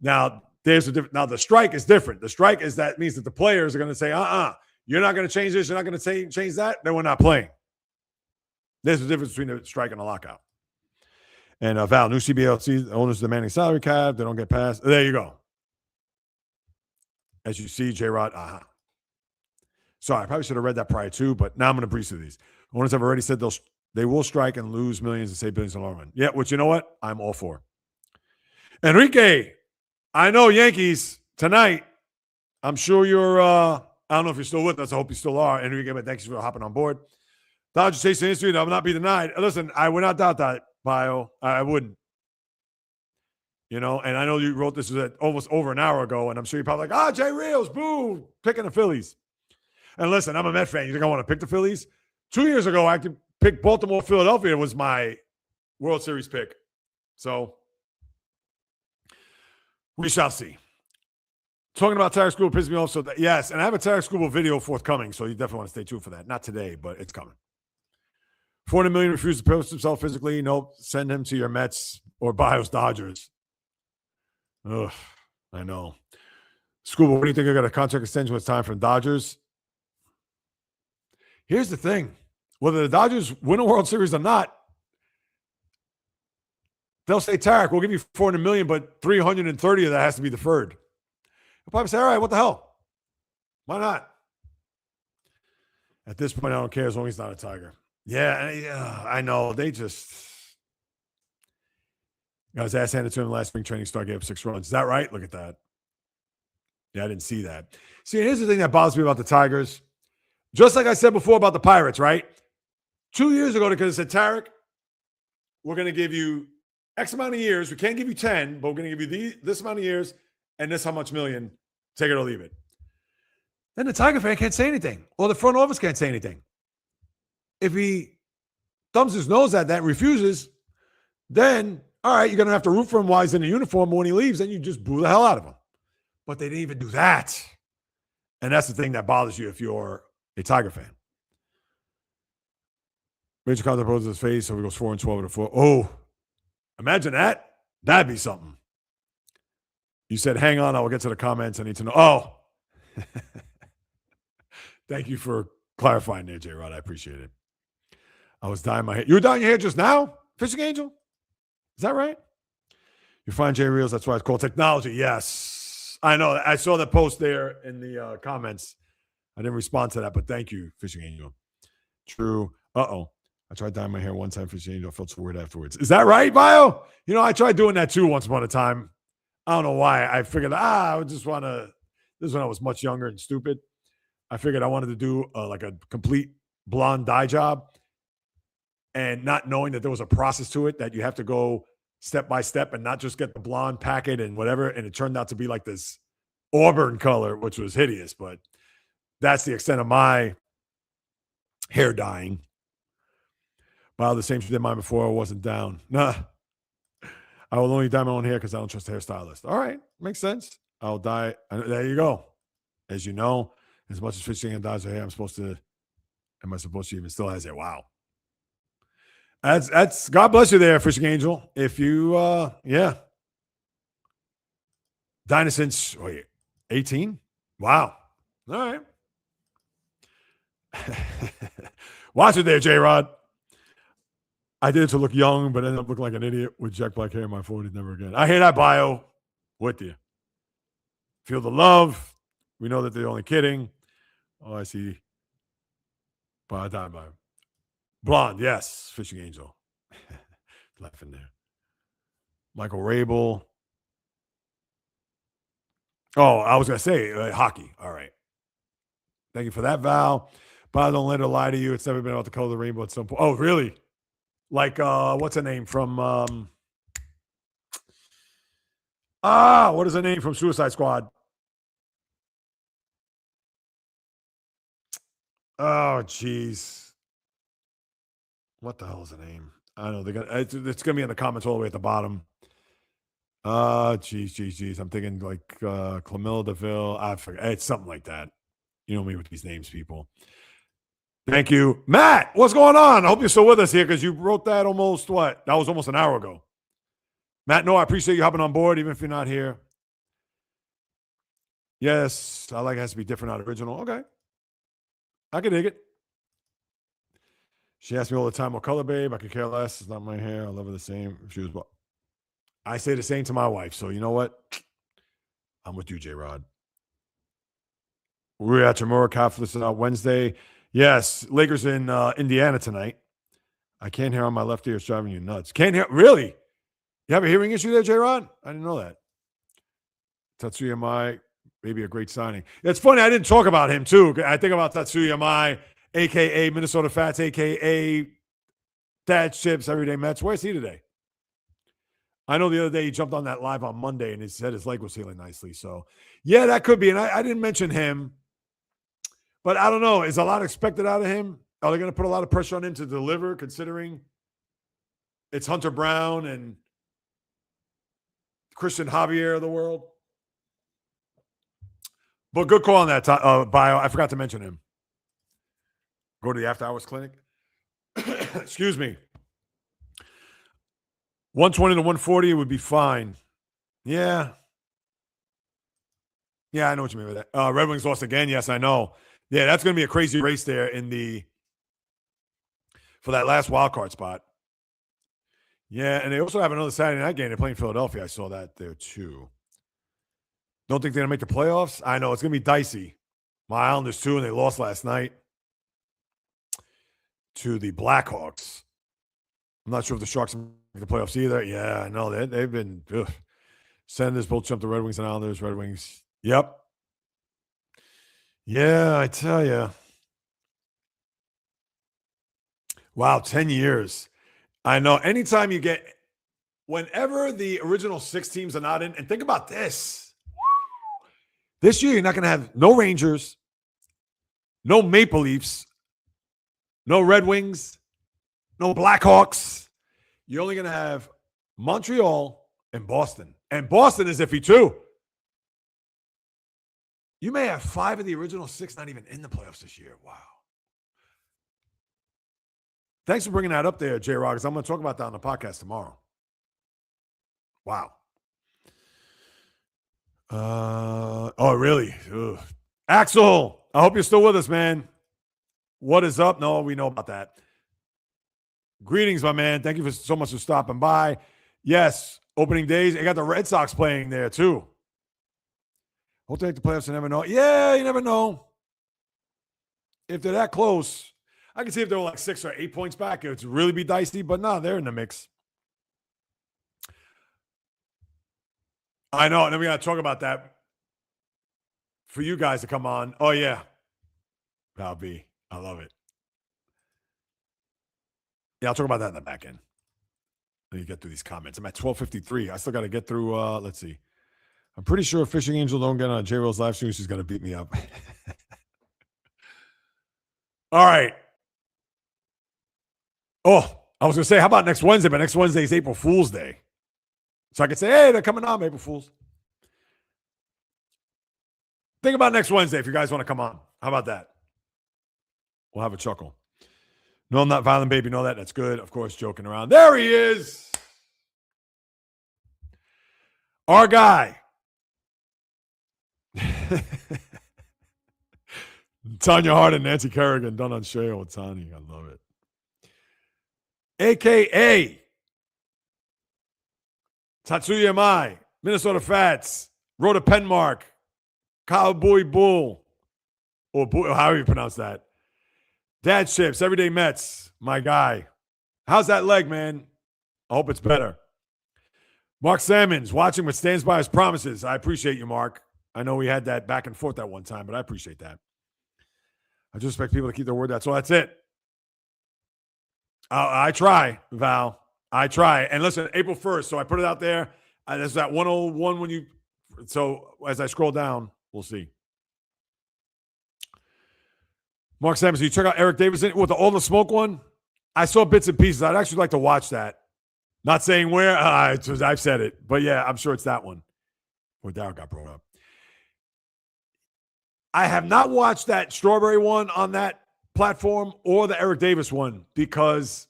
Now, now the strike is different. The strike means that the players are going to say, you're not going to change this, you're not going to change that, then we're not playing. There's a difference between the strike and a lockout. And Val, new CBLC, owners demanding salary cap, they don't get passed. There you go. As you see, J-Rod, Sorry, I probably should have read that prior too, but now I'm going to breeze through these. Owners have already said they will strike and lose millions and save billions in the long run. Yeah, which you know what? I'm all for. Enrique, I know Yankees tonight. I'm sure you're, I don't know if you're still with us. I hope you still are. Enrique, but thanks for hopping on board. Dodgers chasing history that will not be denied. Listen, I would not doubt that, Bio. I wouldn't. And I know you wrote this almost over an hour ago, and I'm sure you're probably like, Jay Reels, boo, picking the Phillies. And listen, I'm a Met fan. You think I want to pick the Phillies? 2 years ago, I actually picked Baltimore, Philadelphia was my World Series pick. So we shall see. Talking about Tarek Skubal pisses me off. So yes, and I have a Tarek Skubal video forthcoming, so you definitely want to stay tuned for that. Not today, but it's coming. $400 million refused to post himself physically. Nope. Send him to your Mets or Bio's Dodgers. Ugh, I know. Skubal, what do you think? I got a contract extension when it's time for the Dodgers? Here's the thing. Whether the Dodgers win a World Series or not, they'll say, Tarek, we'll give you $400 million, but $330 of that has to be deferred. He'll probably say, all right, what the hell? Why not? At this point, I don't care as long as he's not a Tiger. Yeah, I know. They just got his ass handed to him last spring training start, gave up 6 runs. Is that right? Look at that. Yeah, I didn't see that. See, here's the thing that bothers me about the Tigers. Just like I said before about the Pirates, right? 2 years ago, they could have said, Tarek, we're going to give you X amount of years. We can't give you 10, but we're going to give you this amount of years and this how much million. Take it or leave it. Then the Tiger fan can't say anything, or the front office can't say anything. If he thumbs his nose at that and refuses, then, all right, you're going to have to root for him while he's in the uniform. But when he leaves, then you just boo the hell out of him. But they didn't even do that. And that's the thing that bothers you if you're a Tiger fan. Major contact blows his face, so he goes 4-12 with a foot. Oh, imagine that. That'd be something. You said, hang on, I will get to the comments. I need to know. Oh. Thank you for clarifying there, J-Rod. I appreciate it. I was dyeing my hair. You were dyeing your hair just now? Fishing Angel? Is that right? You find J Reels, that's why it's called technology. Yes. I know. I saw that post there in the comments. I didn't respond to that, but thank you, Fishing Angel. True. Uh-oh. I tried dyeing my hair one time for change. I felt so weird afterwards. Is that right, Bio? You know, I tried doing that too once upon a time. I don't know why. I figured, I would just want to. This is when I was much younger and stupid. I figured I wanted to do like a complete blonde dye job, and not knowing that there was a process to it, that you have to go step by step and not just get the blonde packet and whatever. And it turned out to be like this auburn color, which was hideous. But that's the extent of my hair dyeing. Wow, the same shit did mine before I wasn't down. Nah. I will only dye my own hair because I don't trust a hairstylist. All right. Makes sense. I'll dye. There you go. As you know, as much as fishing dyes her hair, am I supposed to even still has it? Wow. That's God bless you there, Fishing Angel. If you dyeing since 18? Wow. All right. Watch it there, J-Rod. I did it to look young, but ended up looking like an idiot with jet black hair in my 40s. Never again. I hear that, Bio. With you. Feel the love. We know that they're only kidding. Oh, I see. Blonde, yes. Fishing Angel. Laughing there. Michael Rabel. Oh, I was going to say hockey. All right. Thank you for that, Val. But don't let her lie to you. It's never been about the color of the rainbow at some point. Oh, really? Like, what's her name from, what is her name from Suicide Squad? Oh, jeez. What the hell is the name? I don't know. It's going to be in the comments all the way at the bottom. Jeez. I'm thinking like Camille DeVille. I forget. It's something like that. You know me with these names, people. Thank you. Matt, what's going on? I hope you're still with us here because you wrote that almost, what? That was almost an hour ago. Matt, no, I appreciate you hopping on board, even if you're not here. Yes, I like it has to be different, not original. Okay. I can dig it. She asks me all the time, what color, babe? I could care less. It's not my hair. I love her the same. If she was, I say the same to my wife. So you know what? I'm with you, J-Rod. We're at Tamura Catholic Wednesday. Yes, Lakers in Indiana tonight. I can't hear on my left ear. It's driving you nuts. Can't hear? Really? You have a hearing issue there, J-Rod? I didn't know that. Tatsuya Mai, maybe a great signing. It's funny, I didn't talk about him, too. I think about Tatsuya Mai, a.k.a. Minnesota Fats, a.k.a. Dad Chips, Everyday Mets. Where's he today? I know the other day he jumped on that live on Monday and he said his leg was healing nicely. So, yeah, that could be. And I didn't mention him. But I don't know. Is a lot expected out of him? Are they going to put a lot of pressure on him to deliver, considering it's Hunter Brown and Christian Javier of the world? But good call on that, Bio. I forgot to mention him. Go to the After Hours Clinic. Excuse me. 120 to 140 would be fine. Yeah. Yeah, I know what you mean with that. Red Wings lost again. Yes, I know. Yeah, that's going to be a crazy race there for that last wild card spot. Yeah, and they also have another Saturday night game. They're playing Philadelphia. I saw that there too. Don't think they're going to make the playoffs? I know. It's going to be dicey. My Islanders too, and they lost last night to the Blackhawks. I'm not sure if the Sharks make the playoffs either. Yeah, I know. They've been Senators both jumped the Red Wings and Islanders. Red Wings. Yep. Yeah, I tell you. Wow, 10 years. I know. Anytime you get, whenever the original 6 teams are not in, and think about this. This year, you're not going to have no Rangers, no Maple Leafs, no Red Wings, no Blackhawks. You're only going to have Montreal and Boston. And Boston is iffy too. You may have 5 of the original 6 not even in the playoffs this year. Wow. Thanks for bringing that up there, J-Rock, because I'm going to talk about that on the podcast tomorrow. Wow. Oh, really? Ugh. Axel, I hope you're still with us, man. What is up? No, we know about that. Greetings, my man. Thank you so much for stopping by. Yes, opening days. I got the Red Sox playing there, too. Hope they make the playoffs. You never know. Yeah, you never know. If they're that close. I can see if they were like 6 or 8 points back, it would really be dicey, but no, they're in the mix. I know, and then we got to talk about that for you guys to come on. Oh, yeah. Val B. I love it. Yeah, I'll talk about that in the back end. Let me get through these comments. I'm at 12:53. I still got to get through, let's see. I'm pretty sure if Fishing Angel don't get on J-Will's live stream, she's going to beat me up. All right. Oh, I was going to say, how about next Wednesday? But next Wednesday is April Fool's Day. So I could say, hey, they're coming on, April Fools. Think about next Wednesday if you guys want to come on. How about that? We'll have a chuckle. No, I'm not violent, baby. Know that. That's good. Of course, joking around. There he is. Our guy. Tanya Hart and Nancy Kerrigan done on Shea Otani. I love it. AKA Tatsuya Mai, Minnesota Fats, Rhoda Penmark, Cowboy Bull, or however you pronounce that. Dad Chips, Everyday Mets, my guy. How's that leg, man? I hope it's better. Mark Salmons, watching but stands by his promises. I appreciate you, Mark. I know we had that back and forth that one time, but I appreciate that. I just expect people to keep their word. That's it. I try, Val. I try. And listen, April 1st, so I put it out there. There's that 101 when you – so as I scroll down, we'll see. Mark Samuels, you check out Eric Davidson with the All the Smoke one? I saw bits and pieces. I'd actually like to watch that. Not saying where. I've said it. But, yeah, I'm sure it's that one where Darryl got brought up. I have not watched that Strawberry one on that platform or the Eric Davis one because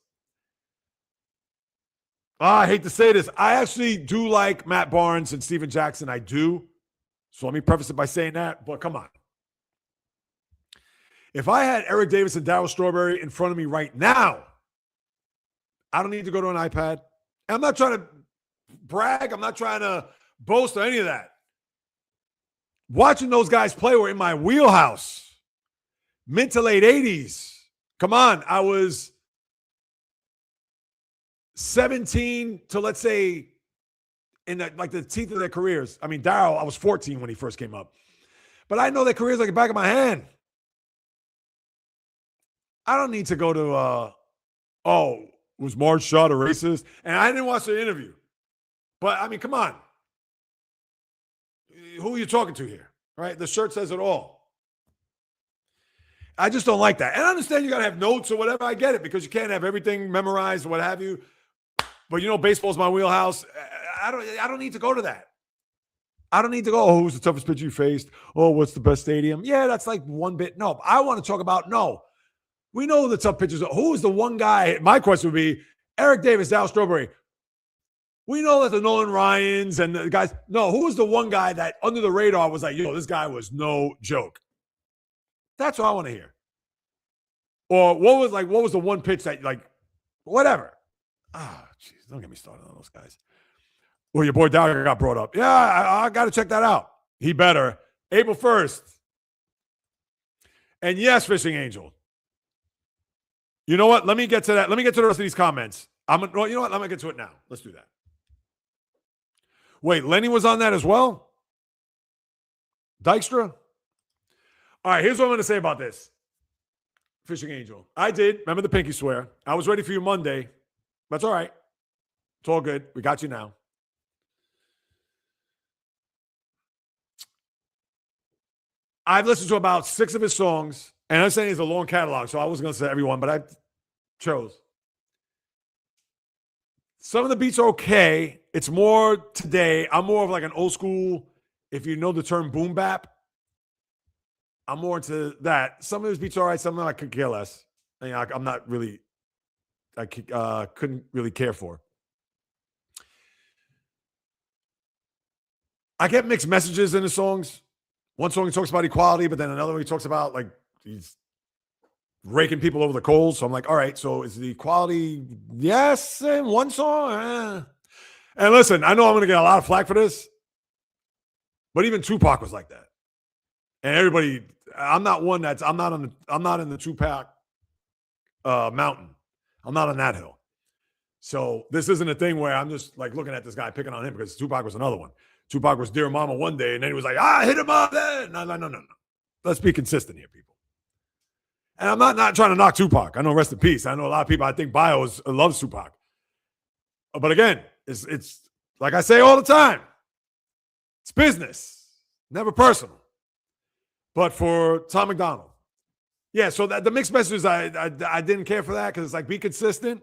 I hate to say this. I actually do like Matt Barnes and Steven Jackson. I do. So let me preface it by saying that. But come on. If I had Eric Davis and Darryl Strawberry in front of me right now, I don't need to go to an iPad. And I'm not trying to brag. I'm not trying to boast or any of that. Watching those guys play were in my wheelhouse. Mid to late 80s. Come on. I was 17 to, let's say, in the teeth of their careers. I mean, Darryl, I was 14 when he first came up. But I know their careers like the back of my hand. I don't need to go to, was Marge Shaw a racist? And I didn't watch the interview. But, I mean, come on. Who are you talking to here? Right? The shirt says it all. I just don't like that. And I understand you got to have notes or whatever. I get it because you can't have everything memorized or what have you. But, baseball's my wheelhouse. I don't need to go to that. I don't need to go, who's the toughest pitcher you faced? Oh, what's the best stadium? Yeah, that's like one bit. No, I want to talk about, we know the tough pitchers. Who is the one guy? My question would be Eric Davis, Darryl Strawberry. We know that the Nolan Ryans and the guys. No, who was the one guy that under the radar was like, this guy was no joke? That's what I want to hear. Or what was the one pitch that whatever. Jeez, don't get me started on those guys. Well, your boy Dowger got brought up. Yeah, I got to check that out. He better. April 1st. And yes, Fishing Angel. You know what? Let me get to that. Let me get to the rest of these comments. You know what? Let me get to it now. Let's do that. Wait, Lenny was on that as well? Dykstra? All right, here's what I'm going to say about this. Fishing Angel. I did. Remember the pinky swear. I was ready for you Monday. That's all right. It's all good. We got you now. I've listened to about 6 of his songs, and I'm saying it's a long catalog, so I wasn't going to say everyone, but I chose. Some of the beats are okay. It's more today. I'm more of like an old school, if you know the term boom bap. I'm more into that. Some of his beats are all right. Some of them I could care less. I'm not really, I couldn't really care for. I get mixed messages in the songs. One song he talks about equality, but then another one he talks about he's raking people over the coals. So I'm like, all right, so is the equality yes in one song? And listen, I know I'm going to get a lot of flack for this, but even Tupac was like that. And everybody, I'm not in the Tupac mountain. I'm not on that hill. So this isn't a thing where I'm just like looking at this guy picking on him because Tupac was another one. Tupac was Dear Mama one day, and then he was like, hit him up. No. Let's be consistent here, people. And I'm not trying to knock Tupac. I know, rest in peace. I know a lot of people, I think Bio loves Tupac. But again, it's like I say all the time, it's business, never personal. But for Tom McDonald, yeah, so the mixed messages, I didn't care for that because it's like, be consistent.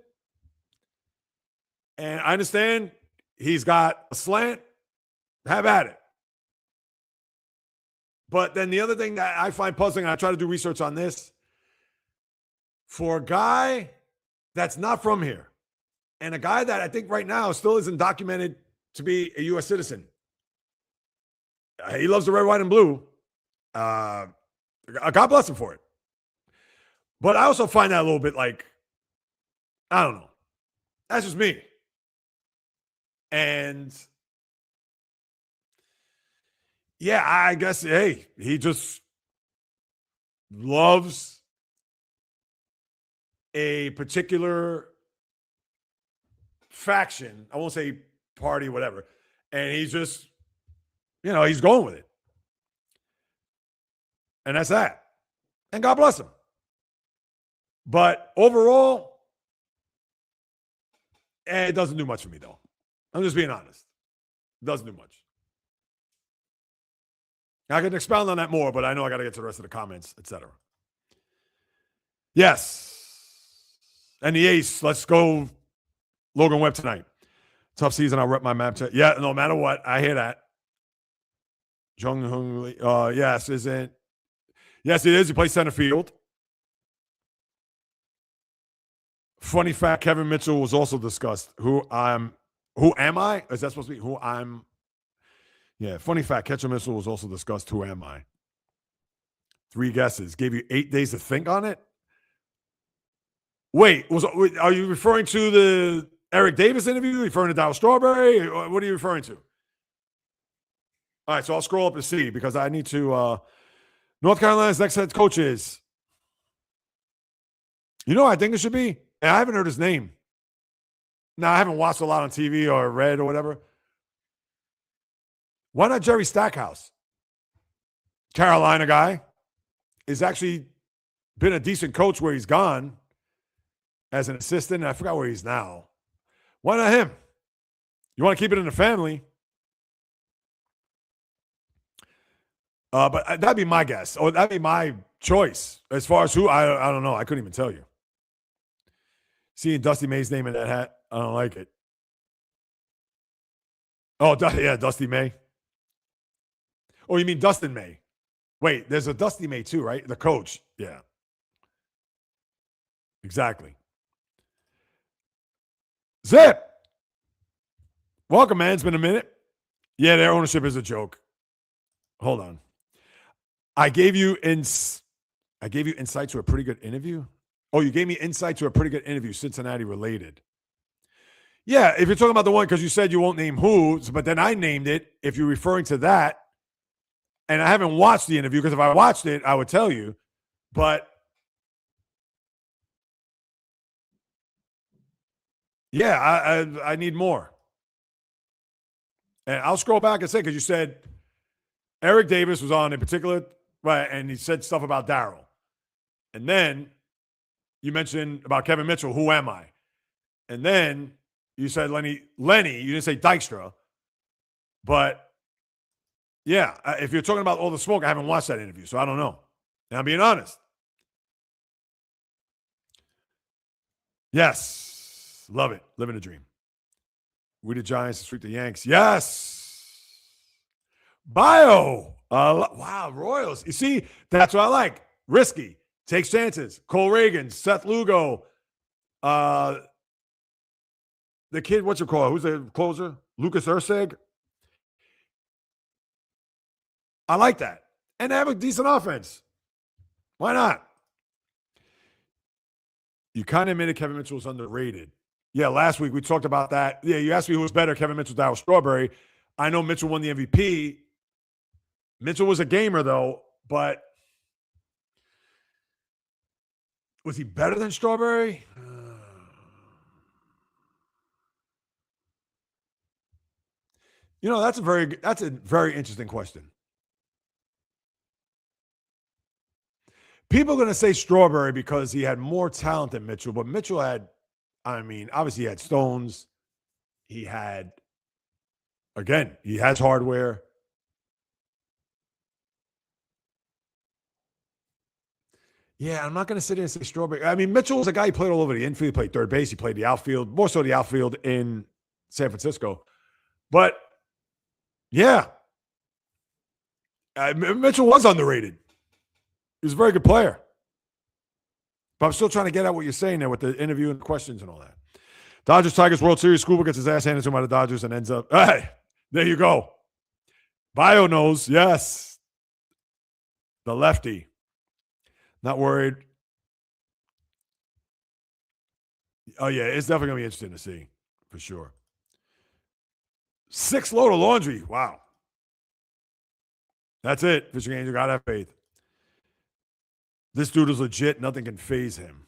And I understand he's got a slant, have at it. But then the other thing that I find puzzling, I try to do research on this, for a guy that's not from here, and a guy that I think right now still isn't documented to be a U.S. citizen. He loves the red, white, and blue. God bless him for it. But I also find that a little bit like, I don't know. That's just me. And yeah, I guess, hey, he just loves a particular faction. I won't say party, whatever. And he's just, he's going with it. And that's that. And God bless him. But overall, it doesn't do much for me, though. I'm just being honest. It doesn't do much. I can expound on that more, but I know I got to get to the rest of the comments, etc. Yes. And the ace, let's go Logan Webb tonight. Tough season, I'll rep my map. Yeah, no matter what, I hear that. Jung Hung Lee, yes, isn't. Yes, it is. He plays center field. Funny fact, Kevin Mitchell was also discussed. Who am I? Is that supposed to be who I'm? Yeah, funny fact, Kevin Mitchell was also discussed. Who am I? 3 guesses. Gave you 8 days to think on it. Wait, are you referring to the Eric Davis interview? Referring to Darryl Strawberry? What are you referring to? All right, so I'll scroll up and see because I need to. North Carolina's next head coach is. I think it should be. And I haven't heard his name. Now, I haven't watched a lot on TV or read or whatever. Why not Jerry Stackhouse? Carolina guy. He's actually been a decent coach where he's gone as an assistant. And I forgot where he's now. Why not him? You want to keep it in the family. But that'd be my guess. Or that'd be my choice. As far as who, I don't know. I couldn't even tell you. Seeing Dusty May's name in that hat, I don't like it. Oh, yeah, Dusty May. Oh, you mean Dustin May? Wait, there's a Dusty May too, right? The coach. Yeah. Exactly. Zip. Welcome, man. It's been a minute. Yeah, their ownership is a joke. Hold on. I gave you insight to a pretty good interview. Oh, you gave me insight to a pretty good interview, Cincinnati related. Yeah, if you're talking about the one, because you said you won't name who, but then I named it, if you're referring to that, and I haven't watched the interview, because if I watched it, I would tell you, but yeah, I need more. And I'll scroll back and say, because you said Eric Davis was on in particular, right, and he said stuff about Darryl. And then you mentioned about Kevin Mitchell, who am I? And then you said Lenny, you didn't say Dykstra. But, yeah, if you're talking about all the smoke, I haven't watched that interview, so I don't know. And I'm being honest. Yes. Love it. Living a dream. We the Giants to sweep the Yanks. Yes. Bio. Wow, Royals. You see, that's what I like. Risky. Takes chances. Cole Reagan, Seth Lugo, the kid, what's it called? Who's the closer? Lucas Urseg. I like that. And they have a decent offense. Why not? You kind of admitted Kevin Mitchell was underrated. Yeah, last week we talked about that. Yeah, you asked me who was better, Kevin Mitchell, Darryl Strawberry. I know Mitchell won the MVP. Mitchell was a gamer, though, but Was he better than Strawberry? That's a very interesting question. People are going to say Strawberry because he had more talent than Mitchell, but Mitchell had, obviously he had stones. He had, again, he has hardware. Yeah, I'm not going to sit here and say Strawberry. Mitchell was a guy who played all over the infield. He played third base. He played the outfield, more so the outfield in San Francisco. But, yeah, Mitchell was underrated. He was a very good player. But I'm still trying to get at what you're saying there with the interview and questions and all that. Dodgers Tigers World Series. Scuba gets his ass handed to him by the Dodgers and ends up. Hey, there you go. Bio knows. Yes. The lefty. Not worried. Oh, yeah. It's definitely going to be interesting to see. For sure. 6 load of laundry. Wow. That's it. Fishing Angel. Gotta have faith. This dude is legit. Nothing can faze him.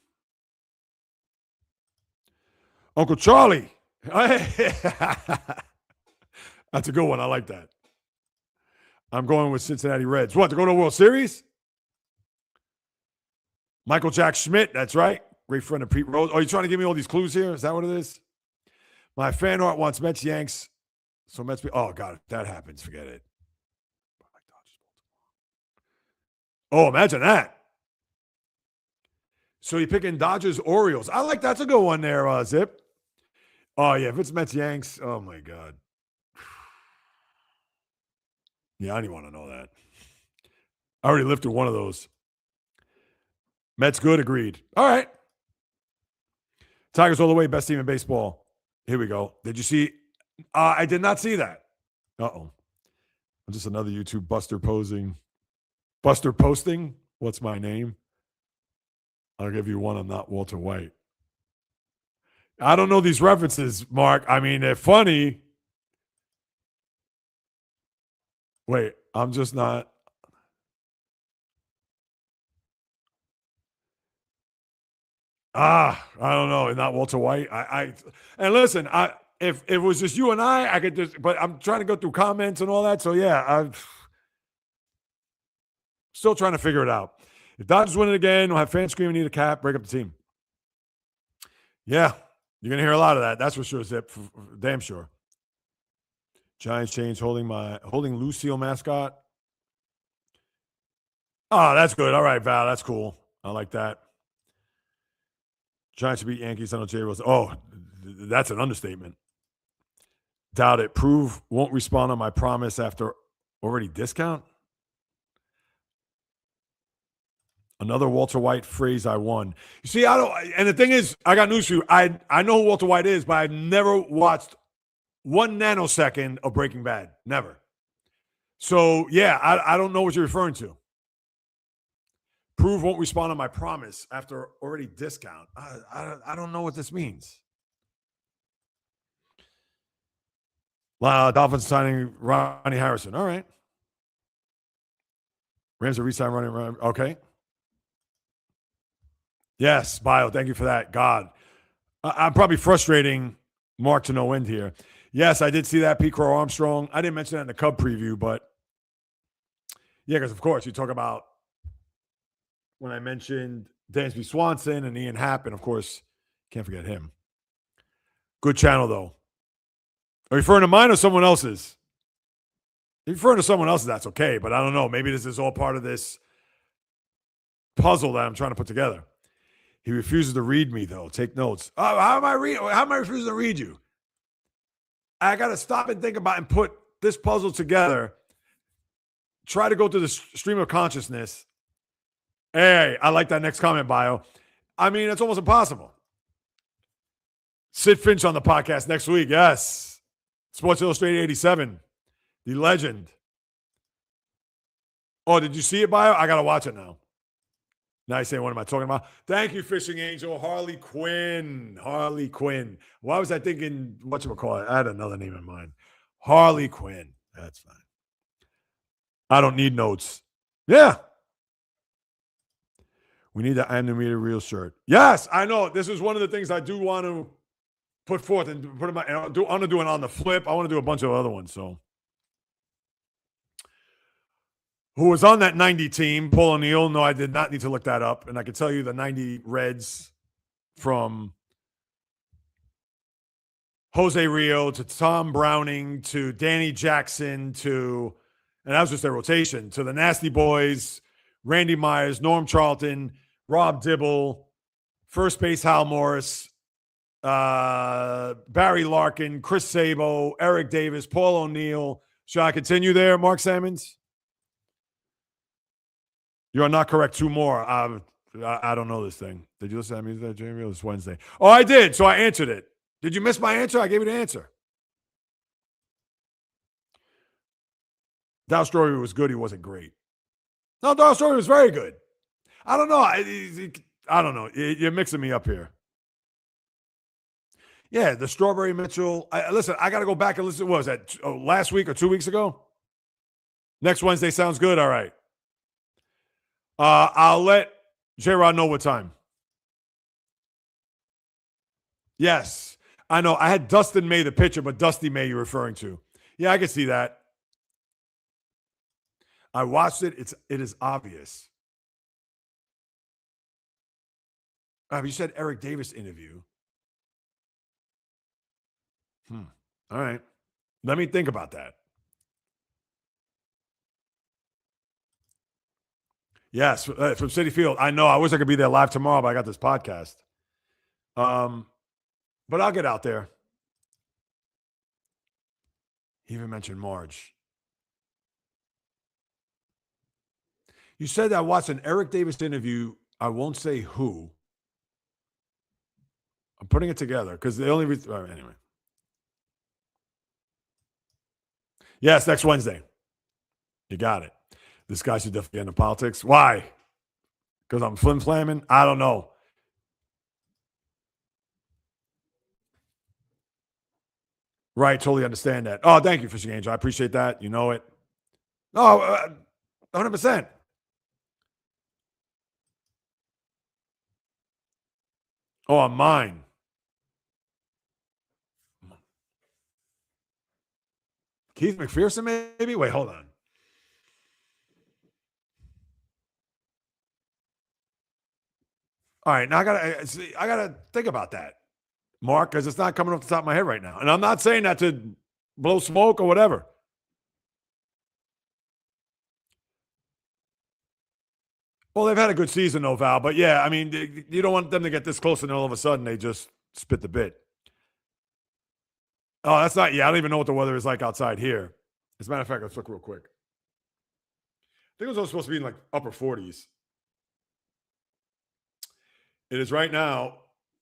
Uncle Charlie. That's a good one. I like that. I'm going with Cincinnati Reds. What, to go to the World Series? Michael Jack Schmidt. That's right. Great friend of Pete Rose. Oh, you trying to give me all these clues here? Is that what it is? My fan art wants Mets Yanks. So Mets. Oh, God. If that happens, forget it. Oh, imagine that. So you're picking Dodgers Orioles. I like that's a good one there, Zip. Oh, yeah. If it's Mets Yanks, oh, my God. Yeah, I didn't want to know that. I already lifted one of those. Mets good, agreed. All right. Tigers all the way, best team in baseball. Here we go. Did you see? I did not see that. Uh-oh. Just another YouTube Buster posing. Buster posting? What's my name? I'll give you one. I'm not Walter White. I don't know these references, Mark. They're funny. Wait, I'm just not. I don't know. Not Walter White. And listen, if it was just you and I could just, but I'm trying to go through comments and all that. So yeah, I'm still trying to figure it out. If Dodgers win it again, we'll have fans screaming, need a cap, break up the team. Yeah, you're going to hear a lot of that. That's for sure, Zip. Damn sure. Giants change holding Lucille mascot. Oh, that's good. All right, Val. That's cool. I like that. Giants beat Yankees. I know Jay Rose. Oh, that's an understatement. Doubt it. Prove won't respond on my promise after already discount. Another Walter White phrase I won. You see, I don't. And the thing is, I got news for you. I know who Walter White is, but I've never watched 1 nanosecond of Breaking Bad. Never. So yeah, I don't know what you're referring to. Prove won't respond on my promise after already discount. I don't know what this means. Dolphins signing Ronnie Harrison. All right. Rams are re-signing Ronnie. Okay. Yes, Bio. Thank you for that. God. I'm probably frustrating Mark to no end here. Yes, I did see that. Pete Crow Armstrong. I didn't mention that in the Cub preview, but yeah, because of course you talk about when I mentioned Dansby Swanson and Ian Happ, and of course, can't forget him. Good channel, though. Are you referring to mine or someone else's? If you're referring to someone else's, that's okay, but I don't know. Maybe this is all part of this puzzle that I'm trying to put together. He refuses to read me, though. Take notes. Oh, how am I refusing to read you? I got to stop and think about and put this puzzle together. Try to go through the stream of consciousness. Hey, I like that next comment, Bio. It's almost impossible. Sid Finch on the podcast next week. Yes. Sports Illustrated 87. The legend. Oh, did you see it, Bio? I got to watch it now. Now you say, what am I talking about? Thank you, Fishing Angel. Harley Quinn. Harley Quinn. Why was I thinking, whatchamacallit? I had another name in mind. Harley Quinn. That's fine. I don't need notes. Yeah. We need the animated real shirt. Yes, I know. This is one of the things I do want to put forth and put in my. I want to do it on the flip. I want to do a bunch of other ones. So, who was on that 90 team? Paul O'Neill. No, I did not need to look that up. And I can tell you the 90 Reds from Jose Rio to Tom Browning to Danny Jackson to, and that was just their rotation, to the Nasty Boys, Randy Myers, Norm Charlton, Rob Dibble, first base Hal Morris, Barry Larkin, Chris Sabo, Eric Davis, Paul O'Neill. Should I continue there, Mark Sammons? You are not correct. Two more. I don't know this thing. Did you listen to that music, Jamie? It was Wednesday. Oh, I did. So I answered it. Did you miss my answer? I gave you the answer. Dow Story was good. He wasn't great. No, Dow Story was very good. I don't know. I don't know. You're mixing me up here. Yeah, the Strawberry Mitchell. Listen, I got to go back and listen. What was that, last week or 2 weeks ago? Next Wednesday sounds good. All right. I'll let J-Rod know what time. Yes. I know. I had Dustin May, the pitcher, but Dusty May you're referring to. Yeah, I can see that. I watched it. It is obvious. You said Eric Davis interview. All right. Let me think about that. Yes, from Citi Field. I know. I wish I could be there live tomorrow, but I got this podcast. But I'll get out there. He even mentioned Marge. You said I watched an Eric Davis interview. I won't say who. I'm putting it together because the only reason. Anyway. Yes, next Wednesday. You got it. This guy should definitely get into politics. Why? Because I'm flim-flamming? I don't know. Right, totally understand that. Oh, thank you, Fishing Angel. I appreciate that. You know it. No, 100%. Oh, on mine. Keith McPherson, maybe? Wait, hold on. All right, now I gotta think about that, Mark, because it's not coming off the top of my head right now. And I'm not saying that to blow smoke or whatever. Well, they've had a good season, though, Val. But yeah, I mean, you don't want them to get this close and all of a sudden they just spit the bit. Oh, that's not. Yeah, I don't even know what the weather is like outside here. As a matter of fact, let's look real quick. I think it was also supposed to be in like upper 40s. It is right now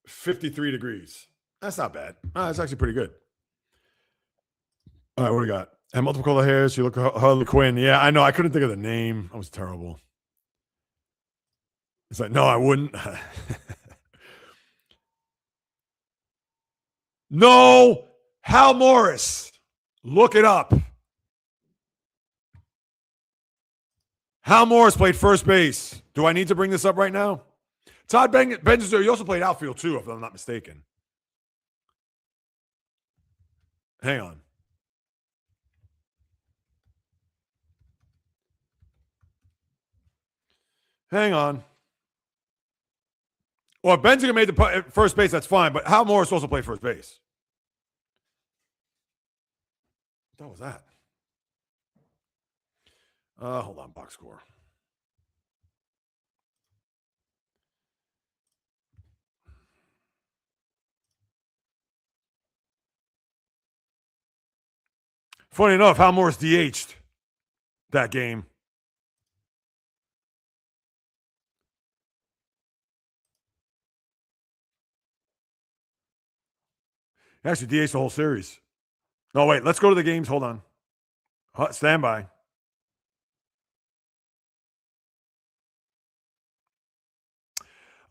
53 degrees. That's not bad. That's actually pretty good. All right, what do we got? And multiple color hairs. You look Harley Quinn. Yeah, I know. I couldn't think of the name. That was terrible. It's like, no, I wouldn't. No, Hal Morris. Look it up. Hal Morris played first base. Do I need to bring this up right now? Todd Benzinger, he also played outfield too, if I'm not mistaken. Hang on. Hang on. Well, if Benzinger made the first base, that's fine, but Hal Morris also played first base. What was that? Hold on, box score. Funny enough, Hal Morris DH'd that game. He actually DH'd the whole series. No, wait, let's go to the games. Hold on. Stand by.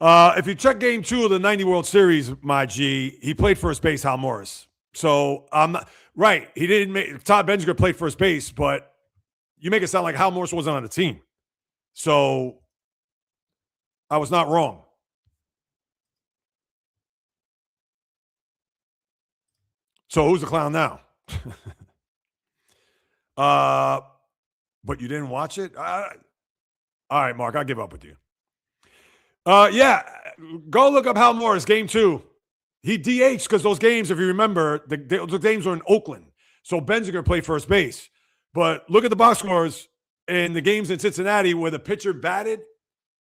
If you check game 2 of the 90 World Series, my G, he played first base, Hal Morris. So I'm not right. He didn't make Todd Benzinger played first base, but you make it sound like Hal Morris wasn't on the team. So I was not wrong. So who's the clown now? But you didn't watch it? All right, Mark, I'll give up with you. Yeah, go look up Hal Morris, game 2. He DH'd because those games, if you remember, the games were in Oakland. So Benzinger played first base. But look at the box scores in the games in Cincinnati where the pitcher batted.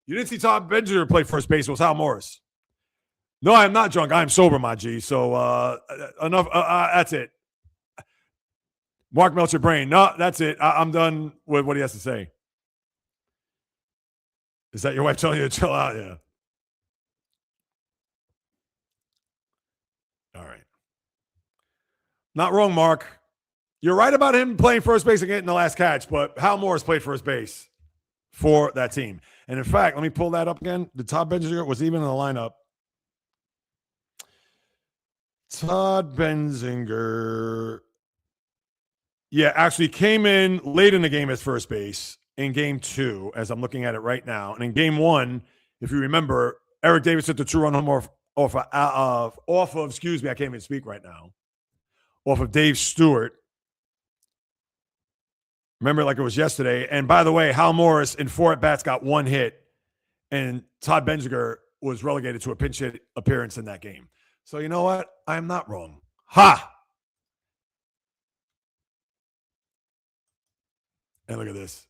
You didn't see Todd Benzinger play first base. It was Hal Morris. No, I'm not drunk. I'm sober, my G. So enough. That's it. Mark melts your brain. No, that's it. I'm done with what he has to say. Is that your wife telling you to chill out? Yeah. All right. Not wrong, Mark. You're right about him playing first base and getting the last catch, but Hal Morris played first base for that team. And in fact, let me pull that up again. The Todd Benzinger was even in the lineup. Todd Benzinger, yeah, actually came in late in the game as first base in game 2, as I'm looking at it right now. And in game 1, if you remember, Eric Davis hit the 2-run home off of, excuse me, I can't even speak right now, off of Dave Stewart. Remember like it was yesterday. And by the way, Hal Morris in 4 at-bats got 1 hit, and Todd Benzinger was relegated to a pinch hit appearance in that game. So you know what? I'm not wrong. Ha! And look at this.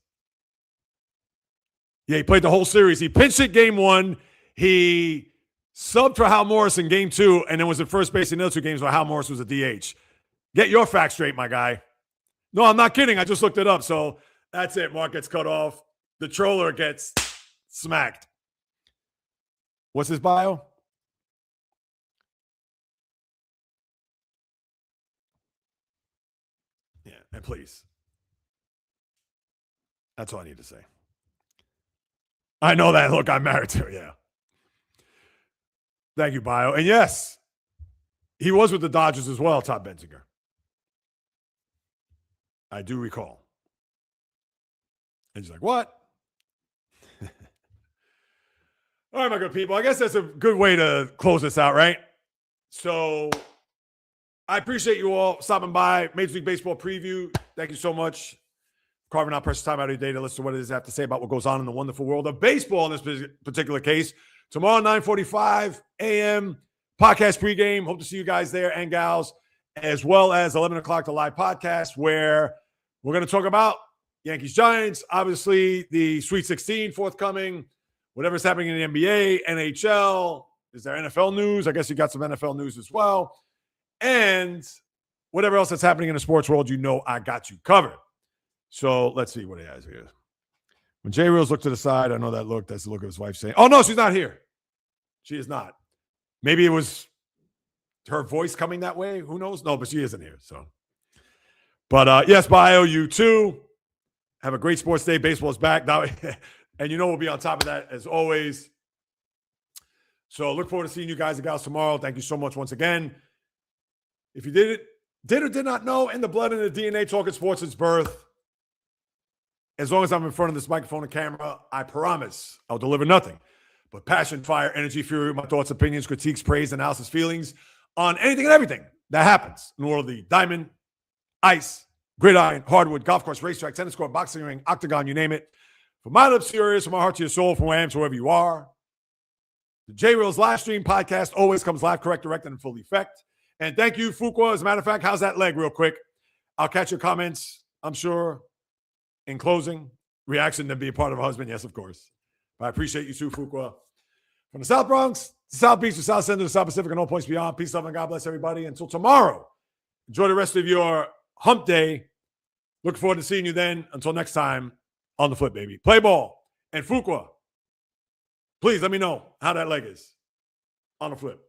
Yeah, he played the whole series. He pinched hit game 1. He subbed for Hal Morris in game 2, and then was at first base in the other 2 games where Hal Morris was a DH. Get your facts straight, my guy. No, I'm not kidding. I just looked it up. So that's it. Mark gets cut off. The troller gets smacked. What's his bio? Yeah, and please. That's all I need to say. I know that. Look, I'm married to her. Yeah. Thank you, bio. And yes, he was with the Dodgers as well, Todd Benzinger. I do recall. And he's like, what? All right, my good people. I guess that's a good way to close this out, right? So I appreciate you all stopping by. Major League Baseball preview. Thank you so much. Carving out precious time out of your day to listen to what it is I have to say about what goes on in the wonderful world of baseball in this particular case. Tomorrow, 9:45 a.m., podcast pregame. Hope to see you guys there and gals, as well as 11 o'clock, the live podcast, where we're going to talk about Yankees-Giants, obviously the Sweet 16 forthcoming, whatever's happening in the NBA, NHL. Is there NFL news? I guess you got some NFL news as well. And whatever else that's happening in the sports world, you know I got you covered. So let's see what he has here. When Jay Reels looked to the side, I know that look. That's the look of his wife saying, oh, no, she's not here. She is not. Maybe it was her voice coming that way. Who knows? No, but she isn't here. So, but yes, bio, you too. Have a great sports day. Baseball is back. Now, and you know we'll be on top of that as always. So look forward to seeing you guys and gals tomorrow. Thank you so much once again. If you did or did not know, in the blood and the DNA, talking sports since birth. As long as I'm in front of this microphone and camera, I promise I'll deliver nothing but passion, fire, energy, fury, my thoughts, opinions, critiques, praise, analysis, feelings on anything and everything that happens in the world of the diamond, ice, gridiron, hardwood, golf course, racetrack, tennis court, boxing ring, octagon, you name it. From my lips to your ears, from my heart to your soul, from where I am to wherever you are. The J Reels live stream podcast always comes live, correct, direct, and in full effect. And thank you, Fuqua. As a matter of fact, how's that leg real quick? I'll catch your comments, I'm sure. In closing, reaction to be a part of a husband, yes, of course. But I appreciate you too, Fuqua. From the South Bronx, the South Beach, the South Central, the South Pacific, and all points beyond. Peace, love, and God bless everybody. Until tomorrow, enjoy the rest of your hump day. Look forward to seeing you then. Until next time, on the flip, baby. Play ball. And Fuqua, please let me know how that leg is on the flip.